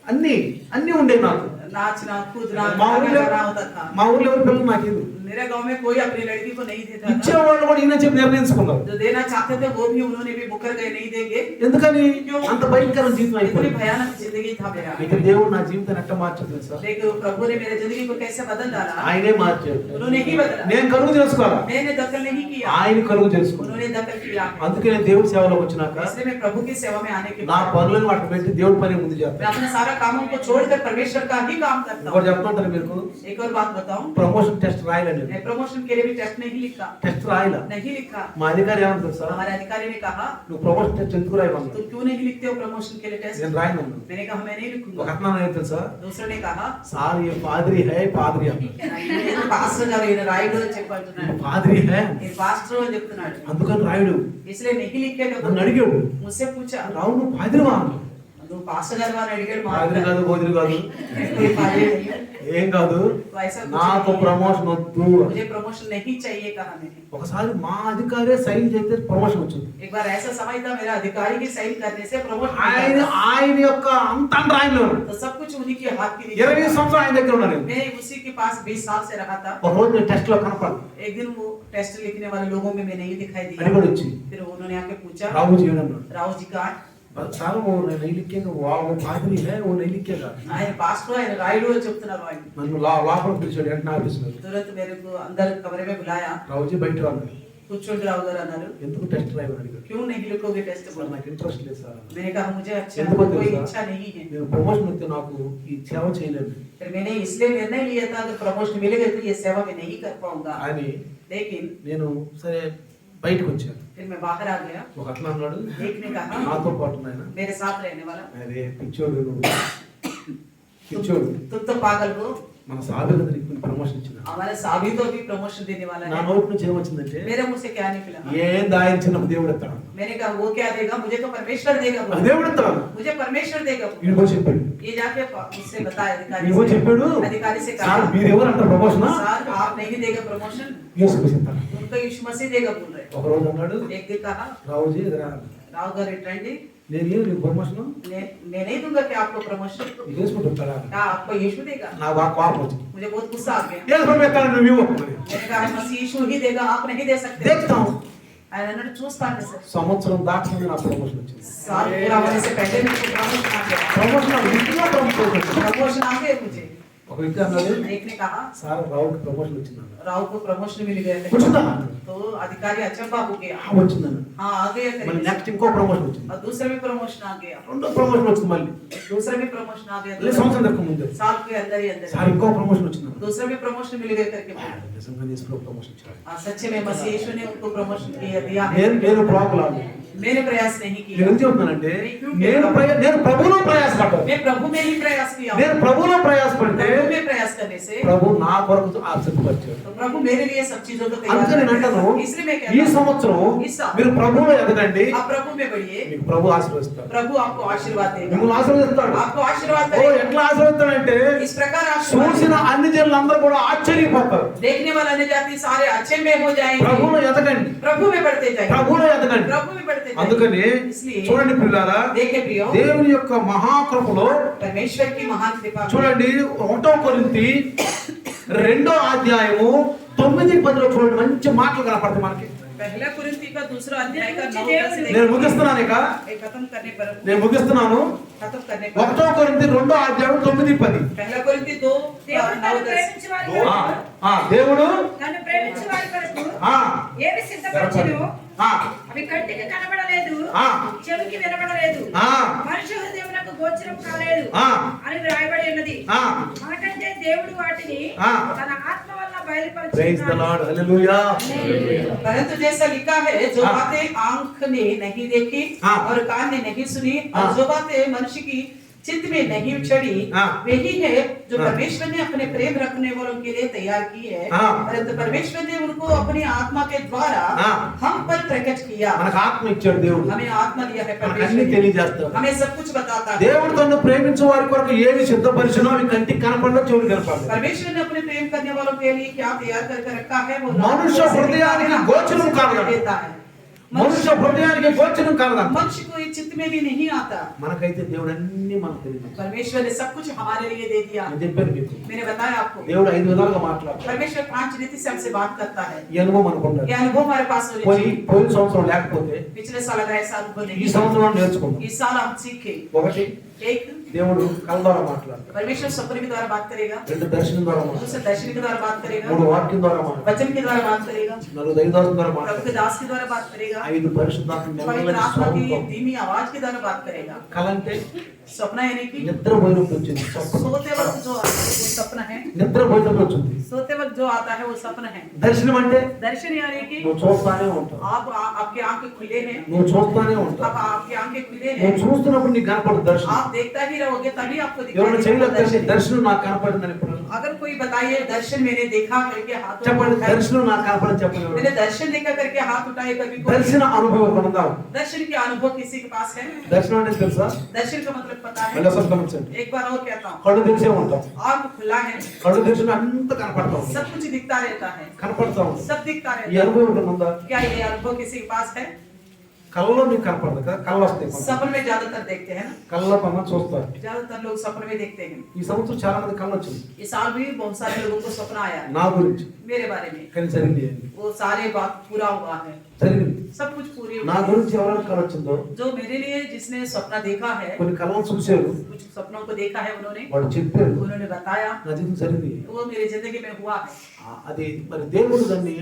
అన్నీ ఉండేవి నాకు. नाचना कूदना మా ఊర్లో गाना होता था। మా ఊర్లో ఎవరు పిల్లలు నాకు ఇది मेरे गांव में कोई अपनी लड़की को नहीं देता था। ఇచ్చేవాళ్ళు కూడా ఈయన చెప్పి నిర్ణయించుకున్నారు. जो देना चाहते थे वो भी उन्होंने भी मुकर गए, नहीं देंगे। ఎందుకని? అంత భయంకరమైన జీవితం इतनी అయిపోయింది. भयानक जिंदगी था मेरा, అయితే దేవుడు నా జీవితాన్ని ఎట్లా మార్చాడు తెలుసా? लेकिन प्रभु ने मेरे जिंदगी को कैसे बदल डाला। ఆయనే మార్చాడు. उन्होंने ही बदला, నేను కలుగు చేసుకోవాలా? मैंने दखल नहीं किया, ఆయన కలుగు చేసుకున్నాను. उन्होंने दखल किया। అందుకే నేను దేవుడి సేవలోకి వచ్చినాక इसलिए मैं प्रभु की सेवा में आने के నా बाद పనులను వాటిని పెట్టి దేవుడి పని ముందు मैं చేస్తాను. अपने सारा कामों को छोड़कर परमेश्वर का ही काम करता ఇంకోటి हूँ। చెప్పమంటారు మీకు? एक और बात बताऊं, ప్రమోషన్ టెస్ట్ రాయాలండి. मैं प्रमोशन के लिए भी टेस्ट नहीं लिखा, టెస్ట్ రాయాల. नहीं लिखा। మా అధికారి ఏమన్నా తెలుసా? हमारे अधिकारी ने कहा నువ్వు ప్రమోషన్ టెస్ట్ ఎందుకు రాయమన్నా? तुम क्यों नहीं लिखते हो प्रमोशन के लिए टेस्ट? నేను రాయనన్నా. मैंने कहा मैं नहीं ఒక लिखूंगा। అతను ఏం తెలుసా? दूसरे ने कहा సార్ ये పాద్రి హై పాద్రి అన్న. నేను పాస్టర్ గారు ఈయన రాయుడు అని చెప్పంటున్నాడు, పాద్రి హై నేను పాస్టర్ అని చెప్తున్నాడు। అందుకని రాయుడు इसलिए नहीं लिखेगा। నన్ను అడిగాడు, मुझसे पूछा రావు నువ్వు పాద్రివా అన్న. నువ్వు పాస్టర్ గారు అని అడిగాడు। పాద్రి కాదు, బోధిని కాదు, कोई पादरी नहीं है, ఏం కాదు. तो ऐसा कुछ నాకు नहीं है। ప్రమోషన్ వద్దు. मुझे प्रमोशन नहीं चाहिए कहा मैंने। ఒకసారి మా అధికారే సైన్ చేస్తే ప్రమోషన్ వచ్చింది. एक बार ऐसा समय था, मेरा अधिकारी की साइन करने से प्रमोशन ఆయన ఆయన యొక్క అంత రాయలో तो सब कुछ उन्हीं के हाथ की 20 సంవత్సరాలు ఆయన దగ్గర ఉన్నాను. मैं उसी के पास 20 साल से रहा था। ఒక రోజు నేను టెస్ట్ లో కనపడ एक दिन वो टेस्ट लिखने वाले लोगों में मैं नहीं दिखाई दिया। అడిగాడు వచ్చి, फिर उन्होंने आके पूछा, రావు जी అన్నాడు, राव जी का సార్ वो नहीं लिखेगा, वो పాద్రి है वो नहीं लिखेगा. ఆయన పాస్టర్ ఆయన రాయుడు అని చెప్తున్నారు। ఆయన నన్ను లోపలికి పిలిచాడు వెంటనే ఆఫీసులో. तुरंत मेरे को अंदर कमरे में बुलाया, రావుజీ బయట రాను. కూర్చోండి రావు గారు అన్నారు। ఎందుకు టెస్ట్ రాయమని అడిగాడు. क्यों नहीं लिखोगे टेस्ट? సార్ నాకు ఇంట్రెస్ట్ లేదు సార్. मैंने कहा मुझे अच्छा ఎందుకో कोई తెలుసా? इच्छा नहीं है। నేను ప్రమోషన్ వస్తే నాకు ఈ సేవ చేయలేను फिर मैंने इसलिए निर्णय लिया था अगर प्रमोशन मिलेगा तो ये सेवा मैं नहीं कर पाऊंगा। అని लेकिन నేను సరే బయటకు వచ్చాను. फिर मैं बाहर आ गया। ఒక అతను అన్నాడు, एक ने कहा నాతో పాటు నాయన, मेरे साथ रहने वाला, అరే పిచ్చోడు నువ్వు, పిచ్చోడు, तुम तो पागल हो, మన సాబిత నీకు ప్రమోషన్ ఇచ్చిన. हमारे साबी को भी प्रमोशन देने वाला నా है। నోటి నుంచి ఏమొచ్చిందంటే, मेरे मुंह से क्या निकला? ఏం దాయించిన దేవుడు ఎత్తాడు. मैंने कहा वो क्या देगा, मुझे तो परमेश्वर देगा। ఆ దేవుడు ఎత్తాడు. मुझे परमेश्वर देगा। ఈయనకో చెప్పాడు, ये जाके मुझसे बताया ఈయనకో చెప్పాడు, अधिकारी से సార్ कहा, మీరు ఎవరు అంటారు ప్రమోషన్? सर आप नहीं देगा प्रमोशन, యేసుకు చెప్తాడు. उनको यीशु मसीह देगा बोल रहे। ఒక రోజు అన్నాడు, एक दिन कहा, రావుజీ ఎదురా, राव गाరు రండి, నేను ఏం నీకు ప్రమోషన్ मैं नहीं दूंगा कि आपको प्रमोशन, చేసుకుంటారా? क्या आपको यीशु देगा? నాకు ఆ కోపం వచ్చింది. मुझे बहुत गुस्सा आ गया। ఏసు పంపిస్తాను నువ్వు ఇవ్వు. मैंने कहा मसीह यीशु ही देगा, आप नहीं दे सकते। దేక్తాం. ఆయన అన్నాడు చూస్తాను సార్। సంవత్సరం దాటకుండా నాకు ప్రమోషన్ వచ్చింది. साल पूरा होने से पहले मुझे प्रमोशन आ गया। ప్రమోషన్ ఇంట్లో ప్రమోషన్ వచ్చింది. प्रमोशन आ गया मुझे। ఒక వ్యక్తి అన్నాడు, एक ने कहा సార్ రావుకి ప్రమోషన్ వచ్చింది. राव को प्रमोशन मिल गया है। వచ్చిందా? तो अधिकारी अचंबा हो गया। వచ్చిందని. हाँ आ गया మళ్ళీ करीब। నెక్స్ట్ ఇంకో ప్రమోషన్ వచ్చింది. और दूसरा भी प्रमोशन आ गया। రెండో ప్రమోషన్ వచ్చింది. మళ్ళీ दूसरा भी प्रमोशन आ మళ్ళీ गया। సంవత్సరం దాకా ముందు साल के अंदर ही अंदर సార్ ఇంకో ప్రమోషన్ వచ్చింది. दूसरा भी प्रमोशन मिल गया करके बोला। నిజంగా తీసుకున్న ప్రమోషన్ ఇచ్చాడు. सच्चे में मसीह यीशु ने उनको प्रमोशन दिया है। నేను ప్రాబ్లం मैंने प्रयास नहीं నేను किया। ఎందుకు చెప్తున్నానంటే, నేను ప్రభువులో ప్రయాసపడ్డాను. मैं प्रभु में ही प्रयास किया। నేను ప్రభువులో ప్రయాసపడితే प्रभु में प्रयास करने से ప్రభు నా కొరకు సిద్ధపరిచాడు. तो प्रभु मेरे लिए सब चीजों को అందుకే నేను అంటాను, तैयार कर। इसलिए मैं ఈ कहता हूँ సంవత్సరం इस साल మీరు ప్రభువులో ఎదగండి, आप प्रभु में बढ़िए, మీకు ప్రభు ఆశీర్వదిస్తాడు. प्रभु आपको आशीर्वाद देगा। మిమ్మల్ని ఆశీర్వదిస్తాడు. आपको आशीर्वाद ఓ करेगा। ఎట్లా ఆశీర్వదిస్తాడంటే, इस प्रकार आशीर्वाद చూసిన అన్ని జనులందరూ కూడా ఆశ్చర్యపోతారు. देखने वाला अन्य जाति सारे अच्छे में हो जाएंगे। ప్రభువులో ఎదగండి, प्रभु में बढ़ते जाएंगे। ప్రభువులో ఎదగండి. प्रभु में बढ़ते जाएंगे। అందుకని इसलिए చూడండి పిల్లారా, देखे प्रियो, దేవుని యొక్క మహాకృపలో परमेश्वर की महान कृपा में చూడండి 1వ కొరింథీ 2:9-10 చూడండి, మంచి మాటలు కనపడతాయి మనకి. पहला कुरिन्थी का दूसरा अध्याय का 9-10 నేను ముగిస్తున్నాను ఇక, खत्म करने पर నేను ముగిస్తున్నాను. खत्म करने पर 1 కొరింథీ 2:9-10. पहला कुरिन्थी 2 దేవుడు తను 9-10 ప్రేమించు వారి కొరకు, దేవుడు తను ప్రేమించు వారి కొరకు ఆ, ఏమి సిద్ధపరచెను ఆ, అవి కంటికి కనబడలేదు, ఆ, చెవికి వినబడలేదు, ఆ, మనుష్య హృదయమునకు గోచరం కాలేదు ఆ, అని వ్రాయబడి ఉన్నది. ఆ. మనకంటే దేవుడు వాటిని ఆ. తన ఆత్మ వల్ల ప్రైజ్ ద బయలుపరిచాడు. లార్డ్, హల్లెలూయా. परंतु जैसा लिखा है, जो हाँ। बातें आंख ने नहीं देखी हाँ। और कान ने नहीं सुनी हाँ। और जो बातें मनुष्य की चित्त में नहीं चढ़ी, हाँ। वही है जो हाँ। परमेश्वर ने अपने प्रेम रखने वालों के लिए तैयार की है। हाँ। परंतु परमेश्वर ने उनको अपनी आत्मा के द्वारा हाँ। हम पर प्रकट किया। మనకు ఆత్మ ఇచ్చాడు దేవుడు, हमें आत्मा दिया है మనకు అన్ని परमेश्वर ने। తెలియజేస్తాడు. हमें सब कुछ बताता है। దేవుడు తను ప్రేమించే వారి కొరకు ఏమి సిద్ధపరిచినో అవి కంటికి కనపడలో చెవులు కనపడలేదు. परमेश्वर ने अपने प्रेम करने वालों के लिए क्या तैयार करके रखा है, वो मनुष्य हृदयाనికి गोचरम కాదు. देता है। మనుష్య హృదయానికి గోచరం కాదు. मनुष्य को ये चित्त में भी नहीं आता। మనకైతే దేవుడు అన్ని మనకు తెలియదు. परमेश्वर ने सब कुछ हमारे लिए दे दिया। నేను చెప్పాను మీకు, मैंने बताया आपको, దేవుడు 5 విధాలుగా మాట్లాడతాడు. परमेश्वर 5 रीति से हमसे बात करता है। ఈ అనుభవం మనకు ఉండాలి. ये अनुभव हमारे पास होने పోయి चाहिए। పోయిన సంవత్సరం లేకపోతే पिछले साल अगर ऐसा अनुभव ఈ नहीं, సంవత్సరం నేర్చుకుందాం. इस साल हम सीखे। ఒకటి, एक, దేవుడు కళ్ళ ద్వారా మాట్లాడతాడు. परमेश्वर सपने के द्वारा बात करेगा। 2 దర్శనం ద్వారా మాట్లాడతాడు. दूसरे दर्शन के द्वारा बात करेगा। 3 వాక్యం ద్వారా మాట్లాడతాడు. वचन के द्वारा बात करेगा। 4 దైవదాసుల ద్వారా प्रभु మాట్లాడతాడు. के दास के द्वारा बात करेगा। 5 పరిశుద్ధాత్మ पवित्र నెమ్మది आत्मा की స్వరూపం. धीमी आवाज के द्वारा बात करेगा। కళ అంటే सपना यानी कि నిద్రపోయినప్పుడు వచ్చింది స్వప్నం. सोते वक्त जो आता है वो सपना है। నిద్రపోయినప్పుడు వచ్చింది. सोते वक्त जो आता है वो सपना है। దర్శనం అంటే दर्शन यानी कि నువ్వు చూస్తానే ఉంటావు. आपकी आंखें खुले हैं। నువ్వు చూస్తానే ఉంటావు. अब आपकी आंखें खुले నువ్వు हैं, చూస్తున్నప్పుడు నీకు కనపడదు దర్శనం. आप देखता ही रहोगे तभी आपको ఎవరైనా दिखाई చేయలేదు देगा दर्शन। దర్శనం నాకు కనపడిందని ఇప్పుడు अगर कोई बताइए दर्शन मैंने देखा करके हाथ చెప్పండి, उठाए। దర్శనం నాకు కనపడని చెప్పండి. मैंने दर्शन देखा करके हाथ उठाए कभी कोई? దర్శన అనుభవం ఉందా? दर्शन के अनुभव किसी के पास है? దర్శనం అంటే తెలుసా? दर्शन का मतलब पता మళ్ళీ है? ఒకసారి గమనించండి. एक बार और कहता हूँ, కళ్ళు తెరిచే ఉంటాం. आंख खुला है, కళ్ళు తెరిచిన అంత కనపడతా ఉంది. सब कुछ दिखता रहता है, కనపడతా ఉంది. सब दिखता ఈ रहता है। అనుభవం ఉందా? क्या ये अनुभव किसी के पास है? కళ్ళలో మీకు కనపడదు కదా, కళ్ళు వస్తాయి మనకు. सपन में ज्यादातर देखते हैं ना, కళ్ళలో పన్న చూస్తారు. ज्यादातर लोग सपन में देखते हैं। ఈ సంవత్సరం చాలా మంది కళ్ళు వచ్చింది इस साल भी बहुत सारे लोगों को सपना आया है నా గురించి. मेरे बारे में। కానీ జరిగింది ఏంటి? वो सारे बात पूरा हुआ है, జరిగింది. सब कुछ पूरी నా हुई है। గురించి ఎవరైనా కళ వచ్చిందో, जो मेरे लिए जिसने सपना देखा है, కొన్ని కళలు చూశారు, कुछ सपनों को देखा है उन्होंने, వాళ్ళు చెప్పారు उन्होंने बताया, నా జీవితం జరిగింది. वो मेरी जिंदगी में हुआ है। అది మరి దేవుడు దాన్ని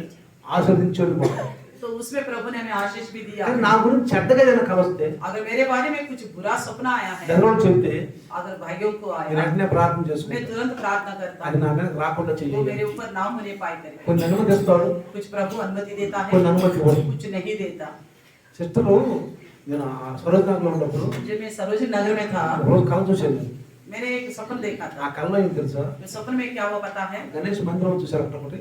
ఆశీర్వదించాడు మాట. तो उसमें प्रभु ने हमें आशीष भी दिया। కానీ నా గురించి చెడ్డగా ఏదైనా కళ వస్తే अगर मेरे बारे में कुछ बुरा सपना आया है, ఎవరో చెప్తే अगर भाइयों को నేను आया, వెంటనే ప్రార్థన मैं చేసుకుంటాను. तुरंत प्रार्थना करता అది हूँ, నా మీద రాకుండా वो చెయ్యాలి. मेरे ऊपर ना होने पाए करे। కొన్ని అనుమతిస్తాడు, कुछ प्रभु अनुमति देता కొన్ని है, అనుమతి ఇవ్వడు. कुछ नहीं देता। సిస్టరు నేను సరోజనగర్లో ఉన్నప్పుడు जब मैं सरोजनी नगर में था, రోజు కళ చూసాను. मैंने एक सपन देखा ఆ था। కళలో ఏం తెలుసా? तो सपन में क्या हुआ पता है? గణేష్ మందిరం చూసారు అక్కడ ఒకటి.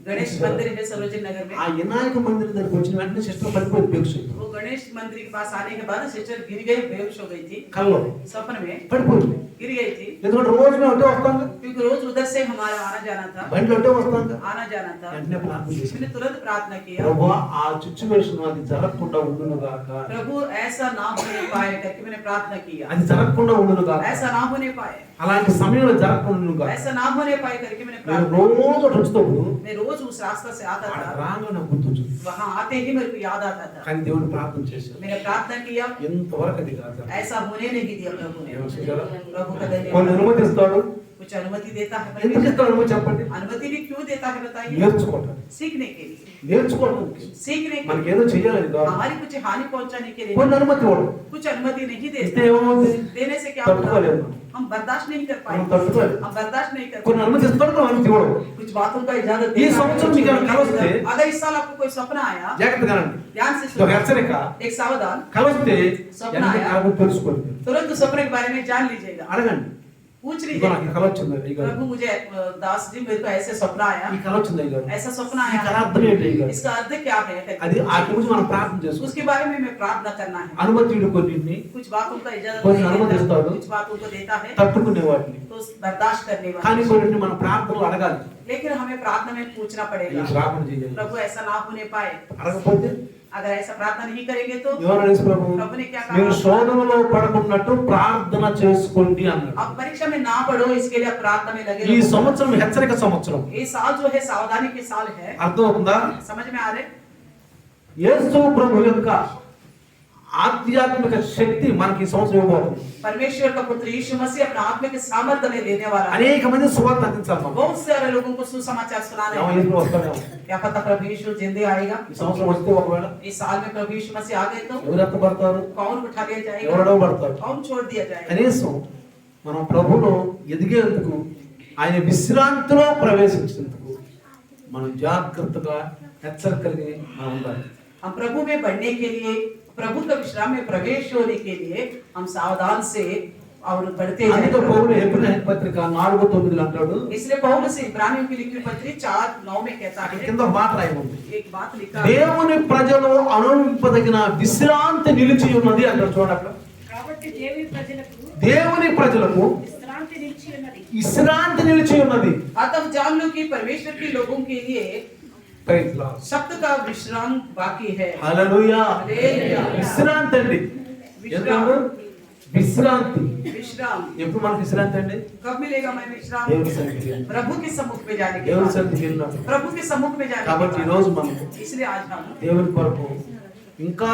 गणेश मंदिर है सरोजनी नगर ఆ में। వినాయక మందిరం దగ్గరికి వచ్చిన వెంటనే సిస్టర్ పడిపోయింది బెగ్సు. वो गणेश मंदिर के पास आने के बाद सिस्टर गिर गई, बेहोश हो गई थी। కళ్ళలో सपन में పడిపోయింది. गिर गई थी, ఎందుకంటే రోజు మేము అటే వస్తాం, क्योंकि रोज उधर से हमारा आना जाना था, బండిలో అటే వస్తాం. आना जाना था। వెంటనే ప్రార్థన చేశాను. मैंने तुरंत प्रार्थना किया, ప్రభువా ఆ సిచ్యువేషన్ అది జరగకుండా ఉండును గాక, प्रभु ऐसा ना होने पाए करके मैंने प्रार्थना किया, అది జరగకుండా ఉండును గాక, ऐसा ना होने पाए, అలాంటి సమయంలో జరగకుండా ఉండును గాక. ऐसा ना होने पाए करके मैंने నేను प्रार्थना రోజు అటు వచ్చేటప్పుడు मैं रोज उस रास्ता से आता ఆ था, రాంగా నాకు గుర్తొచ్చింది. वहां आते ही मेरे को याद आता था। కానీ దేవుడు ప్రార్థన చేశాను. मैंने प्रार्थना किया, ఎంతవరకు అది కాదు. ऐसा होने नहीं दिया प्रभु ने। ఏమో చూసారా? प्रभु का కొన్ని धन्यवाद। అనుమతిస్తాడు. कुछ अनुमति देता है ఎందుకు परमेश्वर। ఇస్తాడు అనుమతి చెప్పండి? अनुमति भी क्यों देता है बताइए? నేర్చుకోవటానికి. सीखने के लिए, నేర్చుకోవటానికి. सीखने के మనకి लिए, ఏదో చెయ్యాలని కాదు. हमारी कुछ हानि पहुंचाने के लिए కొన్ని नहीं। అనుమతి ఇవ్వడు. कुछ अनुमति नहीं ఇస్తే देता, ఏమవుతుంది? देने से क्या తట్టుకోలేము. होगा? हम बर्दाश्त नहीं कर మనం पाएंगे, తట్టుకోలేము. हम बर्दाश्त नहीं कर కొన్ని पाएंगे। అనుమతి ఇస్తాడు, కొన్ని అనుమతి ఇవ్వడు. कुछ बातों का इजाजत ये देता है, संवत्सరం कुछ మీకు नहीं కల వస్తే, देता। अगर इस साल आपको कोई सपना आया, జాగ్రత్తగా రండి. ध्यान से ఇది ఒక सुनो, హెచ్చరిక. एक सावधान, కలిస్తే స్వప్న ఎంత ఆయా. కలగో తెలుసుకోండి. तुरंत सपने के बारे में जान लीजिएगा, అడగండి. पूछ ఇదిగో लीजिएगा। నాకు కల వచ్చింది అయ్యగారు. प्रभु मुझे दास जी मेरे को ऐसे सपना आया, ఈ కల వచ్చింది అయ్యగారు. ऐसा सपना ఈ కల आया, అర్థం ఏంటి అయ్యగారు? इसका अर्थ क्या है? అది ఆ గురించి మనం ప్రార్థన చేసుకోవాలి. उसके बारे में मैं प्रार्थना करना है। అనుమతి ఇవ్వడు కొన్నింటిని, कुछ बातों का इजाजत कोई नहीं अनुमति देता, देता है। कुछ बातों को देता है తట్టుకునే వాటిని. तो बर्दाश्त करने కానీ वाला, కొన్నింటిని మనం ప్రార్థనలు అడగాలి. लेकिन हमें प्रार्थना में पूछना ఈ पड़ेगा, ప్రార్థన చేయాలి. प्रभु ऐसा ना होने पाए। అడగకపోతే अगर ऐसा प्रार्थना नहीं करेंगे तो ఎవరు యేసు ప్రభు प्रभु ने क्या మీరు कहा? శోధనలో పడకున్నట్టు ప్రార్థన చేసుకోండి అన్నాడు. आप परीक्षा में ना पढ़ो, इसके लिए आप प्रार्थना में लगे ఈ रहो। సంవత్సరం హెచ్చరిక సంవత్సరం. ये साल जो है सावधानी के साल है। అర్థమవుతుందా? समझ में आ रहे? యేసు ప్రభు యొక్క ఆధ్యాత్మిక శక్తి మనకి ఈ సంవత్సరం ఇవ్వబోతుంది. परमेश्वर का पुत्र यीशु मसीह अपना आत्मिक सामर्थ्य में देने वाला है। అనేక మంది సువార్త అందించాలి మనం. बहुत सारे लोगों को सुसमाचार सुनाने ఏమో हैं। యేసు ప్రభు వస్తాడేమో. क्या पता प्रभु यीशु जिंदे आएगा। ఈ సంవత్సరం వస్తే ఒకవేళ इस साल में प्रभु यीशु मसीह आ गए तो ఎవరు ఎత్తబడతారు, कौन उठा लिया जाएगा, ఎవరు అడవబడతారు. कौन छोड़ दिया जाएगा। కనీసం మనం ప్రభువులో ఎదిగేందుకు ఆయన విశ్రాంతిలో ప్రవేశించేందుకు మనం జాగ్రత్తగా హెచ్చరికలిగి మనం ఉండాలి. हम प्रभु में बढ़ने के लिए, प्रभु का विश्राम में प्रवेश होने के लिए हम सावधान से और बढ़ते అందుకే जाएं। పౌలు హెబ్రీ పత్రిక 4:9 అంటాడు. इसलिए पौलुस इब्रानियों की लिखी पत्री 4:9 में कहता है, కింద ఒక మాట రాయి ఉంది. एक बात लिखा है, దేవుని ప్రజలు అనుభవింపదగిన విశ్రాంతి నిలిచి ఉన్నది అంటారు. చూడండి అక్కడ కాబట్టి దేవుని ప్రజలకు దేవుని ప్రజలకు విశ్రాంతి నిలిచి ఉన్నది. విశ్రాంతి నిలిచి ఉన్నది. अतः जान लो कि परमेश्वर के लोगों के लिए ప్రైజ్ లార్డ్. शब्द का विश्राम बाकी है। హల్లెలూయా. హల్లెలూయా. విశ్రాంతి అండి. ఎందుకు విశ్రాంతి? विश्राम ఎప్పుడు మనకు విశ్రాంతి అండి? कब मिलेगा मैं विश्राम? దేవుని సన్నిధికి వెళ్ళి. प्रभु के सम्मुख में जाने के దేవుని बाद, సన్నిధికి వెళ్ళినప్పుడు. प्रभु के सम्मुख में जाने కాబట్టి के ఈ बाद, రోజు మనం इसलिए आज हम దేవుని కొరకు ఇంకా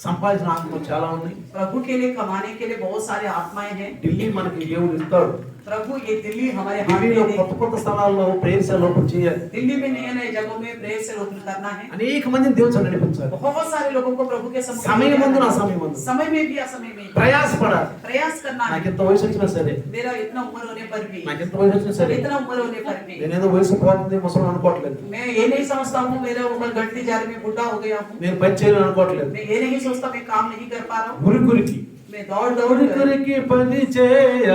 సంపాదించిన ఆత్మలు చాలా ఉన్నాయి. प्रभु के लिए कमाने के लिए बहुत सारे आत्माएं हैं। ఢిల్లీ మనకి దేవుడు ఇస్తాడు. प्रभु ये दिल्ली हमारे हाथ ఢిల్లీలో में కొత్త కొత్త స్థలాల్లో ప్రేయర్ ఓపెన్ చేయాలి. दिल्ली में नए नए जगहों में प्रेयर से ओपन करना है। అనేక మందిని దేవుడు నడిపించాలి. बहुत सारे लोगों को प्रभु के सम्मुख సమయం में ముందు जाना నా है। సమయం ముందు समय में भी असमय में भी ప్రయాసపడాలి. प्रयास करना है। నాకు ఎంత వయసు వచ్చినా సరే, मेरा इतना उम्र होने पर भी, నాకు ఎంత వయసు వచ్చినా సరే, इतना उम्र होने पर भी నేనేదో వయసు పోతుంది ముసలి అనుకోవట్లేదు. मैं ये नहीं समझता हूँ मेरा उम्र घटती जा रही, मैं बूढ़ा हो गया हूँ। నేను పని చేయాలని అనుకోవట్లేదు. मैं ये नहीं सोचता मैं काम नहीं कर पा रहा हूँ। గురికి मैं दौड़ दौड़ कर గురికి పని చేయ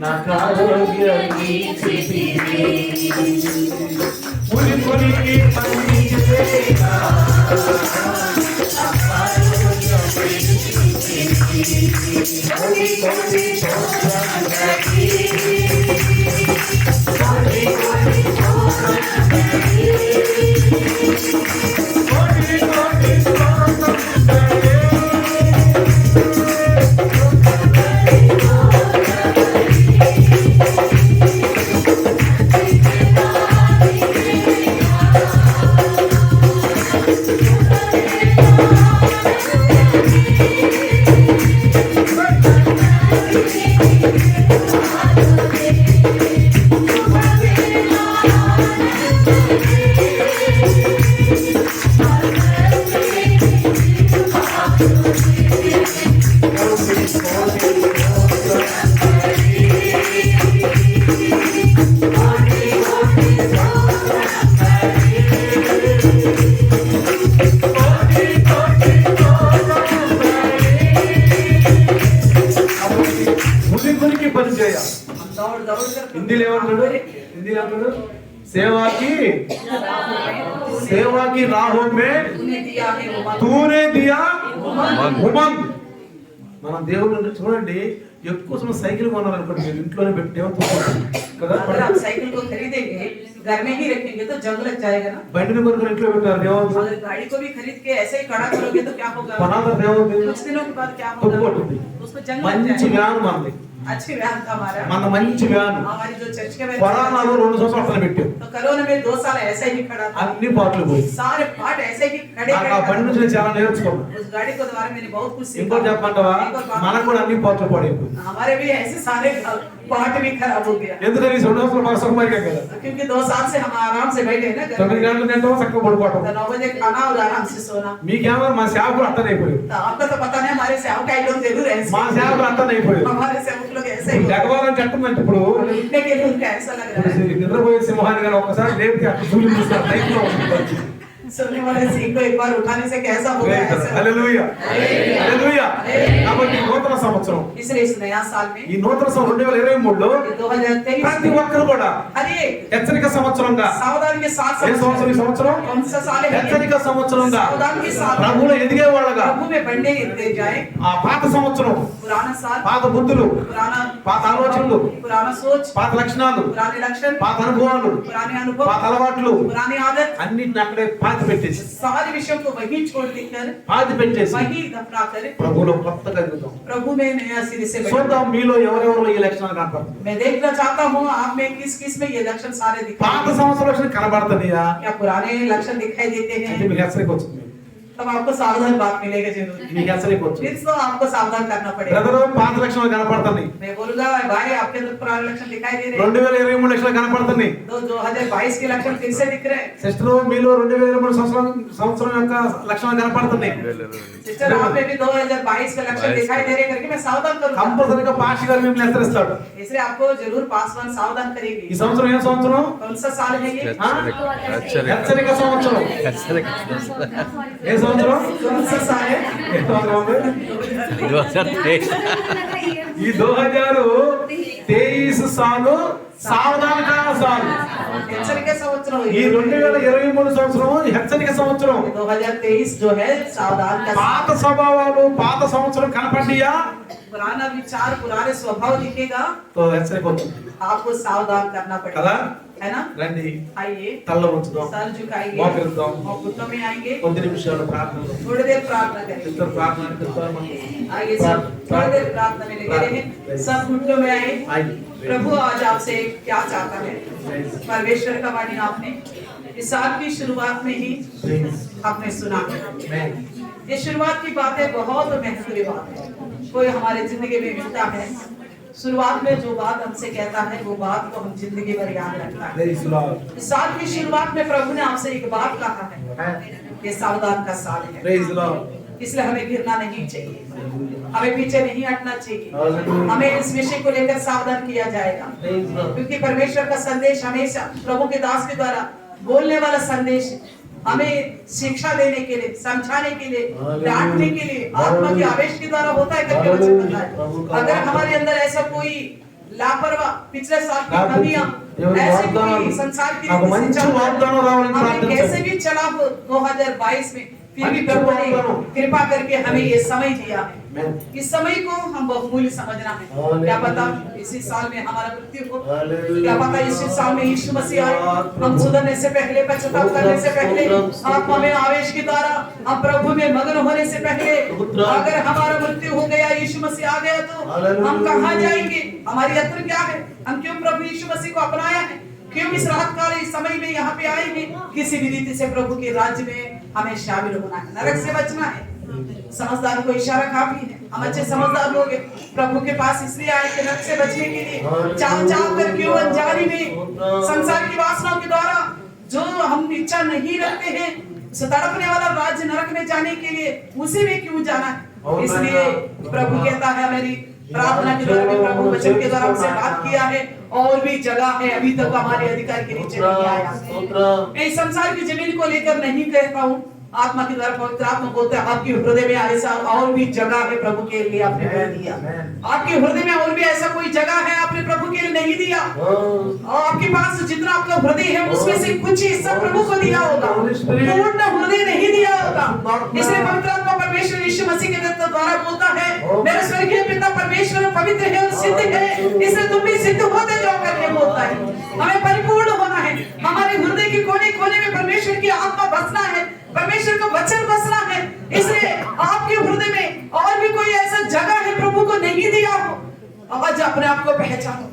నాకు ఆరోగ్యం ఇచ్చితివి. గురికి పని చేయ గురికి పని చేయ. हम दौड़ दौड़ कर హిందీలో ఏమంటాడు? హిందీలో ఏమంటాడు? సేవాకి సేవాకి రాహో మే तूने दिया है उमंग। తూనే దియా ఉమంగ్. మనం దేవుడు చూడండి, ఎక్కువ సమయం సైకిల్ కొనాలనుకోండి, మీరు ఇంట్లోనే పెట్టేమో కదా. अगर आप साइकिल को खरीदेंगे, घर में ही रखेंगे तो जंग लग जाएगा ना। బండిని కొనుక్కొని ఇంట్లో పెట్టారు ఏమవుతుంది? अगर गाड़ी को भी खरीद के ऐसे ही खड़ा करोगे तो क्या होगा? కొనాలి ఏమవుతుంది? कुछ दिनों के बाद क्या తుప్పు होगा? కొట్టుద్ది. उसको जंग लग మంచి जाएगा। వ్యాన్ మనది, अच्छी व्यान था हमारा, మన మంచి వ్యాన్ हमारी जो चर्च के में కొరానాలో 2 సంవత్సరాలు పెట్టాం. तो कोरोना में 2 साल ऐसे ही खड़ा था। అన్ని పాటలు పోయి. सारे पार्ट ऐसे ही खड़े నాకు ఆ బండి నుంచి నేను చాలా నేర్చుకున్నాను. उस गाड़ी को द्वारा मैंने बहुत कुछ सीखा। ఇంకోటి చెప్పమంటావా? एक और बात, మనకు కూడా అన్ని పాటలు పడిపోయి. हमारे भी ऐसे सारे पार्ट भी खराब हो गया, ఎందుకని 2 సంవత్సరాలు మన సుఖమరిగా కదా. क्योंकि 2 साल से हम आराम से बैठे हैं ना घर 9 में। గంటలు తింటాం, చక్కగా పడుకోవటం. तो 9 बजे खाना और आराम से सोना। మీకేమో మా సేవకులు అర్థం అయిపోయారు. तो आपको तो पता नहीं, हमारे सेवक लोग जरूर ऐसे మా సేవకులు అర్థం అయిపోయారు. हमारे सेवक लोग ऐसे ही జగవాలని చెప్తుందంటే ఇప్పుడు उठने के लिए उनका ऐसा लग रहा है। నిద్రపోయే సింహాన్ని కానీ ఒక్కసారి లేపితే అక్కడ సూర్యుడు చూస్తారు లైఫ్ లో ఉంటుంది. सोने वाले सिंह को एक बार उठाने से कैसा होगा ऐसा। హల్లెలూయా హల్లెలూయా. కాబట్టి నూతన సంవత్సరం, इसलिए इस नया साल में ఈ నూతన సంవత్సరం 2023లో 2023 ప్రతి ఒక్కరు కూడా हर एक హెచ్చరిక సంవత్సరంగా, सावधानी के साथ ఏ సంవత్సరం ఈ సంవత్సరం? कौन सा साल है? హెచ్చరిక సంవత్సరంగా सावधानी के साथ ప్రభువులో ఎదిగే వాళ్ళగా, प्रभु में बढ़ने जाए। ఆ పాత సంవత్సరం, पुराना साल, పాత బుద్ధులు, पुराना పాత ఆలోచనలు, पुराना सोच, పాత లక్షణాలు, पुराने लक्षण, పాత అనుభవాలు, पुराने अनुभव, పాత అలవాట్లు पुरानी आदत అన్నిటిని అక్కడే పాతి పాతి పెట్టేసి सारे विषयों को वही छोड़ देकर పాతి పెట్టేసి वही दफना कर ప్రభువులో కొత్తగా ఎదుగుతాం. प्रभु में नया सिरे से बैठे। చూద్దాం మీలో ఎవరెవరిలో ఈ లక్షణాలు కనపడుతుంది. मैं देखना चाहता हूँ आप में किस किस में ये लक्षण सारे పాత दिखाई సంవత్సరం లక్షణం కనబడుతుందియా क्या पुराने लक्षण दिखाई देते అంటే हैं మీకు హెచ్చరిక వచ్చింది. तब आपको सावधान बात मिलेगा जरूर మీకు హెచ్చరిక వచ్చింది. फिर तो आपको सावधान करना पड़ेगा। బ్రదరు పాత లక్షణాలు కనపడుతున్నాయి. मैं बोलूंगा भाई आपके अंदर पुराने लक्षण दिखाई दे रहे हैं 2023 లక్షణాలు కనపడుతున్నాయి. तो 2022 के लक्षण फिर से दिख रहे हैं। సిస్టర్ మీలో 2023 సంవత్సరం యొక్క లక్షణాలు కనపడుతున్నాయి. सिस्टर आप में भी 2022 का लक्षण दिखाई दे रहे हैं करके मैं सावधान करूंगा। కంపల్సరీగా పాస్టర్ గారు మిమ్మల్ని హెచ్చరిస్తాడు. इसलिए आपको जरूर पासवान सावधान करेगी। ఈ సంవత్సరం ఏ సంవత్సరం? कौन सा साल है ये? హెచ్చరిక సంవత్సరం. ఏ సంవత్సరం? कौन सा साल है? ఏ సంవత్సరం ఉంది? ఈ 2023 సాలు సావధాన సాలు. హెచ్చరిక సంవత్సరం ఈ 2023 సంవత్సరం హెచ్చరిక సంవత్సరం. 2023 जो है सावधान का పాత స్వభావాలు పాత సంవత్సరం కనపడియా पुराना विचार पुराने स्वभाव दिखेगा తో హెచ్చరిక వచ్చింది आपको सावधान करना కదా. पड़ेगा है ना। రండి आइए తల్ల ఉంచుదాం, सर झुकाएंगे మోకరిద్దాం, और घुटनों में आएंगे కొద్ది నిమిషాలు ప్రార్థన. थोड़ी देर प्रार्थना करेंगे। ఇద్దరు ప్రార్థన చేస్తారు మనం. आइए सब थोड़ी देर प्रार्थना में लगे रहे सब घुटनों में आए। आइए प्रभु आज आपसे क्या चाहता है परमेश्वर का वाणी आपने इस साल की शुरुआत में ही आपने सुना मैं ये शुरुआत की बातें बहुत महत्वपूर्ण बात है। कोई हमारे जिंदगी में मिलता है शुरुआत में जो बात हमसे कहता है वो बात को हम जिंदगी भर याद रखता है। प्रेज लॉर्ड, इस साल की शुरुआत में प्रभु ने आपसे एक बात कहा है ये सावधान का साल है प्रेज लॉर्ड, इसलिए हमें गिरना नहीं चाहिए हमें पीछे नहीं हटना चाहिए हालेलुया। हमें इस विषय को लेकर सावधान किया जाएगा प्रेज लॉर्ड, क्योंकि परमेश्वर का संदेश हमेशा प्रभु के दास के द्वारा बोलने वाला संदेश हमें शिक्षा देने के लिए समझाने के लिए डांटने के लिए आत्मा के आवेश के द्वारा होता है करके वचन बताता है। अगर हमारे अंदर ऐसा कोई लापरवाह पिछले साल की कमियां ऐसी कोई संसार की నాకు మంచి వాగ్దానం రావాలని हमें ప్రార్థన कैसे भी चला हो 2022 में फिर भी प्रभु ने कृपा करके हमें ये समय दिया है। इस समय को हम बहुमूल्य समझना है। क्या पता इसी साल में हमारा मृत्यु हो, क्या पता इसी साल में यीशु मसीह आए, हम सुधरने से पहले पश्चाताप करने से पहले आत्मा में आवेश के द्वारा हम प्रभु में मग्न होने से पहले अगर हमारा मृत्यु हो गया यीशु मसीह आ गया तो हम कहाँ जाएंगे? हमारी यात्रा क्या है? हम क्यों प्रभु यीशु मसीह को अपनाया है? क्यों इस रात काल इस समय में यहाँ पे आए हैं? किसी भी रीति से प्रभु के राज्य में हमें शामिल होना है, नरक से बचना है। समझदार को इशारा काफी है, हम अच्छे समझदार लोग हैं प्रभु के पास इसलिए आए कि नरक से बचने के लिए चाह चाह कर क्यों अनजाने में संसार की वासनाओं के द्वारा जो हम इच्छा नहीं रखते हैं उस तड़पने वाला राज्य नरक में जाने के लिए उसी में क्यों जाना है। इसलिए प्रभु कहता है मेरी प्रार्थना के द्वारा भी प्रभु वचन के द्वारा हमसे बात किया है और भी जगह है अभी तक हमारे अधिकार के नीचे नहीं आया। मैं इस संसार की जमीन को लेकर नहीं कहता हूँ आत्मा के द्वारा पवित्र आत्मा बोलते हैं आपके हृदय में ऐसा और भी जगह है प्रभु के लिए आपने कर दिया। आपके हृदय में और भी ऐसा कोई जगह है आपने प्रभु के लिए नहीं दिया और आपके पास जितना आपका हृदय है उसमें से कुछ हिस्सा प्रभु को दिया होगा, पूर्ण हृदय नहीं दिया होगा। इसलिए पवित्र आत्मा परमेश्वर यीशु मसीह के द्वारा बोलता है मेरे स्वर्गीय पिता परमेश्वर पवित्र है और सिद्ध है इसलिए तुम भी सिद्ध होते जाओ करके बोलता है। हमें परिपूर्ण होना है, हमारे हृदय के कोने कोने में परमेश्वर की आत्मा बसना है, परमेश्वर का वचन बसना है। इसलिए आपके हृदय में और भी कोई ऐसा जगह है प्रभु को नहीं दिया हो, आज अपने आप को पहचानो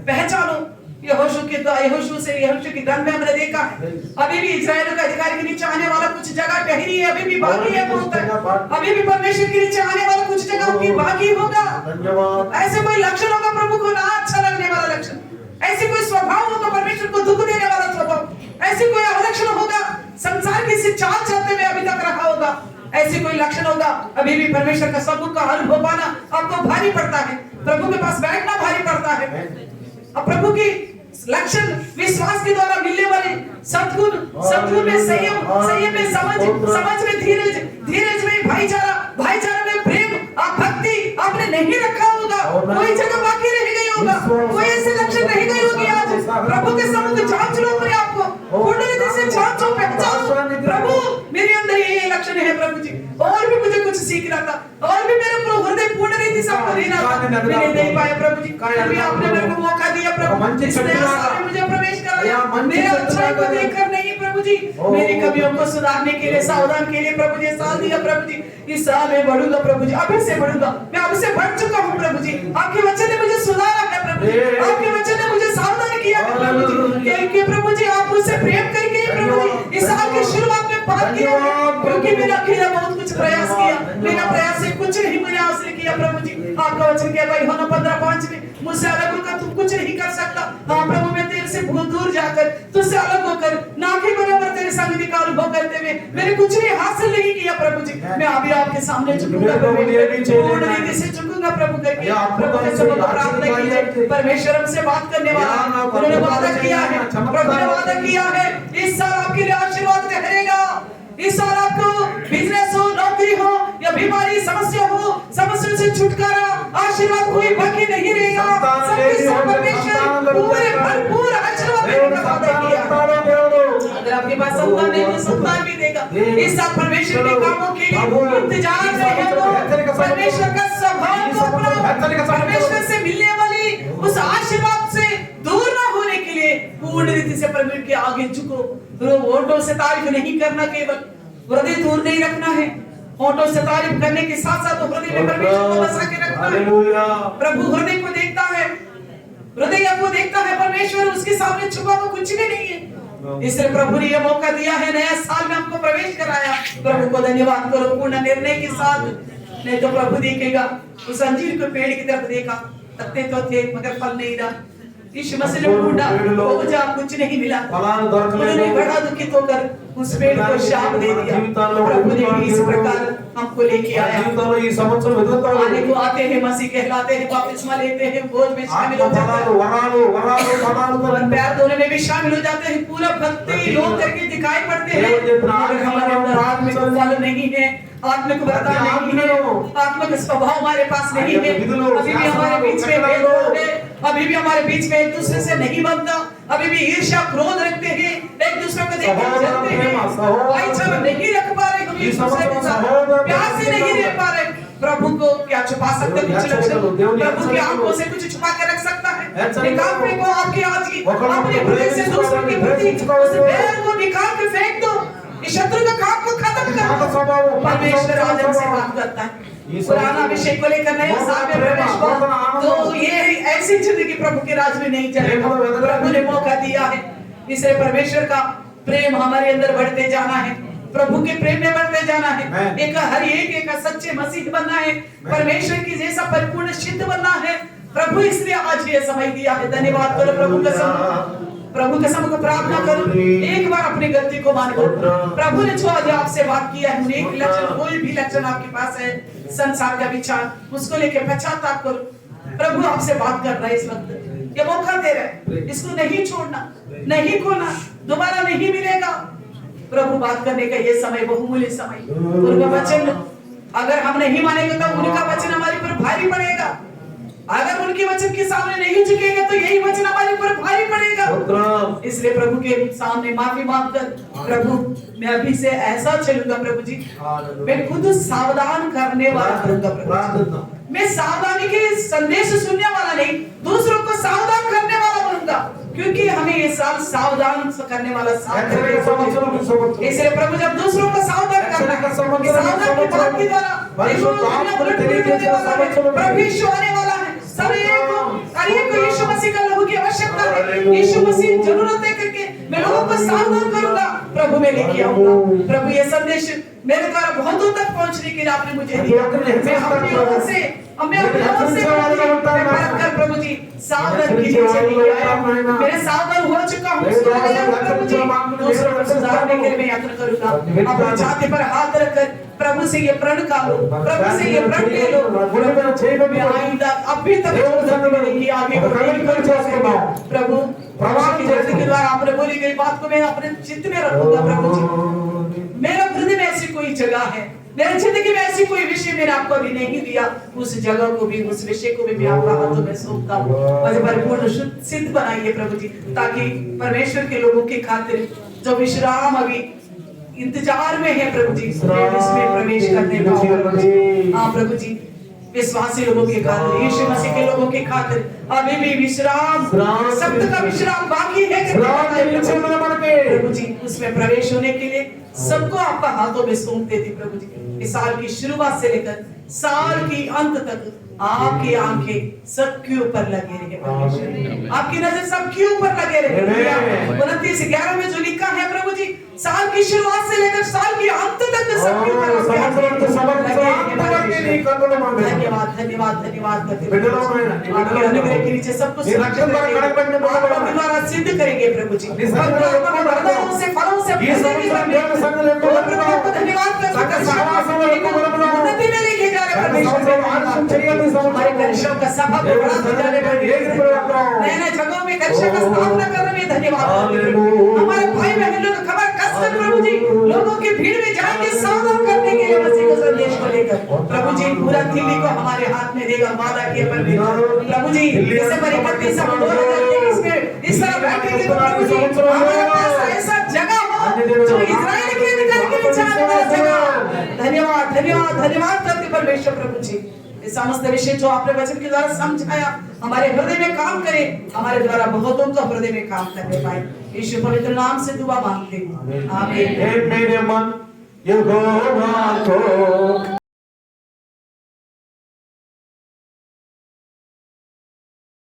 पहचानो। यहोशू की ग्रंथ में हमने देखा है अभी भी इस्राएल का अधिकार के नीचे आने वाला कुछ जगह ठहरी है, अभी भी बाकी है बहुत है, अभी भी परमेश्वर के नीचे आने वाला कुछ जगह की बाकी होगा। ऐसे कोई लक्षण होगा प्रभु को ना अच्छा लगने वाला लक्षण, ऐसे कोई स्वभाव होगा परमेश्वर को दुख देने वाला स्वभाव, ऐसे कोई अवलक्षण होगा संसार की से चाल चलते हुए अभी तक रखा होगा, ऐसे कोई लक्षण होगा अभी भी परमेश्वर का सबूत का अनुभव पाना आपको भारी पड़ता है, प्रभु के पास बैठना भारी पड़ता है। अब प्रभु की लक्षण विश्वास के द्वारा मिलने वाले सद्गुण में संयम में समझ में धीरज में भाईचारा में प्रेम भक्ति आपने नहीं रखा होगा, कोई जगह बाकी रह गई होगा, कोई ऐसे लक्षण रह गई होगी। आज प्रभु के सम्मुख जांच लो अपने आप को, पूर्ण रीति से जांचो पहचानो प्रभु मेरे अंदर ये लक्षण है प्रभु जी, और भी मुझे कुछ सीखना था और भी मेरे हृदय पूर्ण रीति से आपको देना था, मैंने नहीं पाया प्रभु जी, अभी आपने मेरे को मौका दिया प्रभु, इसलिए मुझे प्रवेश करा आया मेरे अच्छाई को देखकर नहीं प्रभु जी, मेरी कमियों को सुधारने के लिए, सावधान के लिए प्रभु जी साल दिया प्रभु जी। इस साल में बढ़ूंगा प्रभु जी, अभी से बढ़ूंगा, मैं अब से बढ़ चुका हूँ प्रभु जी। आपके वचन ने मुझे सुधारा है प्रभु जी, आपके वचन ने मुझे सावधान किया है प्रभु जी, क्योंकि प्रभु जी आप मुझसे प्रेम करके प्रभु जी इस साल की शुरुआत में पार किया है, क्योंकि मैंने अकेला बहुत कुछ प्रयास किया, मेरा प्रयास से कुछ नहीं मैंने हासिल किया प्रभु जी। आपका वचन कहता है यूहन्ना 15:5 में, मुझसे अलग होकर तुम कुछ नहीं कर सकता। हाँ प्रभु, मैं तेरे से बहुत दूर जाकर तुझसे अलग होकर ना के बराबर तेरे संगति का अनुभव करते हुए मैंने कुछ नहीं हासिल नहीं किया प्रभु जी। मैं अभी आपके सामने झुकूंगा प्रभु, पूर्ण रीति से झुकूंगा प्रभु करके प्रभु के समक्ष प्रार्थना कीजिए। परमेश्वर हमसे बात करने वाला, उन्होंने वादा किया है, प्रभु ने वादा किया है इस साल आपके लिए आशीर्वाद ठहरेगा। इस साल आपको बिजनेस हो, नौकरी हो या बीमारी, समस्या हो, समस्या से छुटकारा, आशीर्वाद कोई बाकी नहीं रहेगा। सबके सब परमेश्वर पूरे भरपूर आशीर्वाद देने का वादा किया। अगर आपके पास संतान नहीं तो संतान भी देगा। इस साल परमेश्वर के कामों के लिए इंतजार में है तो परमेश्वर का स्वभाव को अपना, परमेश्वर से मिलने वाली उस आशीर्वाद से दूर न होने के लिए पूर्ण रीति से परमेश्वर के आगे झुको। होठों से तारीफ नहीं करना, केवल हृदय दूर नहीं रखना है। होठों से तारीफ करने के साथ साथ हृदय में परमेश्वर को बसा के रखना है। प्रभु हृदय को देखता है, हृदय को देखता है परमेश्वर, उसके सामने छुपा हुआ कुछ भी नहीं है। इसलिए प्रभु ने यह मौका दिया है, नया साल में हमको प्रवेश कराया। प्रभु को धन्यवाद करो पूर्ण निर्णय के साथ। नहीं तो प्रभु देखेगा, उस अंजीर के पेड़ की तरफ देखा, पत्ते तो थे मगर फल नहीं रहा। यीशु मसीह ने ढूंढा, खोजा, कुछ नहीं मिला। उन्होंने बड़ा दुखित होकर उस पेड़ को शाप दे दिया। प्रभु ने भी इस प्रकार हमको लेके आया। आने को आते हैं, मसीह कहलाते हैं, बपतिस्मा लेते हैं, भोज में शामिल हो जाते हैं और पैर धोने में भी शामिल हो जाते हैं। पूरा भक्ति लोग करके दिखाई पड़ते हैं, हमारे अंदर आत्मिक फल नहीं है, आत्मिक वरदान नहीं है, आत्मिक स्वभाव हमारे पास नहीं है। अभी भी हमारे बीच में भेदभाव है, अभी भी हमारे बीच में एक दूसरे से नहीं बनता, अभी भी ईर्ष्या क्रोध रखते हैं, एक दूसरे को देखकर जलते हैं, भाईचारा नहीं रख पा रहे, हम एक दूसरे के साथ प्यार से नहीं रह पा रहे। प्रभु को क्या छुपा सकते कुछ लक्षण? प्रभु की आंखों से कुछ छुपा के रख सकता है? निकाल फेंको आपकी आज की अपने हृदय से दूसरों के प्रति उस बैर को निकाल के फेंक दो। इस शत्रु का काम को खत्म करो। परमेश्वर आज हमसे बात करता है, पुराना विषय को लेकर नए साल में प्रवेश हुआ तो ये ऐसी जिंदगी प्रभु के राज में नहीं चलेगा। प्रभु ने मौका दिया है, इसलिए परमेश्वर का प्रेम हमारे अंदर बढ़ते जाना है, प्रभु के प्रेम में बढ़ते जाना है, एक हर एक सच्चे मसीह बनना है, परमेश्वर की जैसा परिपूर्ण सिद्ध बनना है। प्रभु इसलिए आज ये समय दिया है। धन्यवाद करो प्रभु कसम, प्रभु कसम को प्रार्थना करो, एक बार अपनी गलती को मानो। प्रभु ने जो आज आपसे बात किया है, एक लक्षण, कोई भी लक्षण आपके पास है संसार का विचार, उसको लेकर पश्चाताप करो। प्रभु आपसे बात कर रहा है, इस वक्त ये मौका दे रहा है, इसको नहीं छोड़ना, नहीं खोना, दोबारा नहीं मिलेगा। प्रभु बात करने का ये समय बहुमूल्य समय, उनका वचन अगर हम नहीं मानेंगे तो उनका वचन हमारे ऊपर भारी पड़ेगा। अगर उनके वचन के सामने नहीं झुकेगा तो यही वचन हमारे ऊपर भारी पड़ेगा। इसलिए प्रभु के सामने माफी मांगकर, प्रभु मैं अभी से ऐसा चलूंगा प्रभु जी, मैं खुद सावधान करने वाला करूंगा प्रभु, मैं सावधानी के संदेश सुनने वाला नहीं, दूसरों को सावधान करने वाला बनूंगा, क्योंकि हमें ये साल सावधान करने वाला साल है। इसलिए प्रभु जब दूसरों को सावधान करना है, सावधान की बात के द्वारा प्रभु यीशु आने वाला है। सब एक को यीशु मसीह का लहू की आवश्यकता है। यीशु मसीह जरूरत है करके मैं लोगों को सावधान करूंगा, प्रभु मैं लेके आऊंगा। प्रभु ये संदेश मेरे द्वारा बहुत दूर तक पहुंचने के लिए आपने मुझे दिया। मैं अपनी ओर से प्रभु जी सावधान कीजिए, मेरे सावधान हो चुका हूँ प्रभु जी, दूसरों को सुधारने के लिए मैं यात्रा करूंगा। अपने छाती पर हाथ रखकर प्रभु से ये प्रण का लो, प्रभु से ये प्रण ले लो, मैं आइंदा अभी तक आगे प्रभु की जल्दी के द्वारा आपने बोली गई बात को मैं अपने चित्त में रखूंगा। प्रभु जी मेरा हृदय में ऐसी कोई जगह है, मेरी जिंदगी में ऐसी कोई विषय मैंने आपको अभी नहीं दिया, उस जगह को भी, उस विषय को भी मैं आपका हाथों में सौंपता हूँ। मुझे परिपूर्ण सिद्ध बनाइए प्रभु जी, ताकि परमेश्वर के लोगों की खातिर जो विश्राम अभी इंतजार में है प्रभु जी, उसमें प्रवेश करने पाऊं। हाँ प्रभु जी, विश्वासी लोगों के खातिर, यीशु मसीह के लोगों के खातिर अभी भी विश्राम, सत्य का विश्राम बाकी है प्रभु जी। उसमें प्रवेश होने के लिए सबको आपका हाथों में सौंप देती प्रभु जी। इस साल की शुरुआत से लेकर साल की अंत तक आपकी आंखें सबके ऊपर लगे रहे परमेश्वर, आपकी नजर सबके ऊपर लगे रहे। 29:11 में जो लिखा है प्रभु जी, साल की शुरुआत से लेकर साल की अंत तक सबके ऊपर धन्यवाद धन्यवाद धन्यवाद करते आपके अनुग्रह के नीचे सब कुछ द्वारा सिद्ध करेंगे प्रभु जी। वरदानों से फलों से धन्यवाद उन्नति में लेके जा रहे परमेश्वर। हमारे कलिसियों का सभा को बढ़ाते जाने पर नए जगहों में कलिसिया का स्थापना करने में धन्यवाद। हमारे भाई बहन लोग खबर कसकर प्रभु जी लोगों की भीड़ में जाएंगे सावधान करने के लिए मसीह के संदेश को लेकर प्रभु जी पूरा दिल्ली को हमारे हाथ में देगा वादा किया परमेश्वर। प्रभु जी दिसंबर 31 2023 में इस तरह बैठेंगे तो प्रभु जी हमारे पास ऐसा जगह हो जो इजराइल के निकल के विचार वाला जगह। धन्यवाद धन्यवाद धन्यवाद करते परमेश्वर प्रभु जी। इस समस्त विषय जो आपने वचन के द्वारा समझाया हमारे हृदय में काम करे, हमारे द्वारा बहुतों को हृदय में काम करने पाए। यीशु पवित्र नाम से दुआ मांगते हैं, आमीन। मेरे मन यहोवा को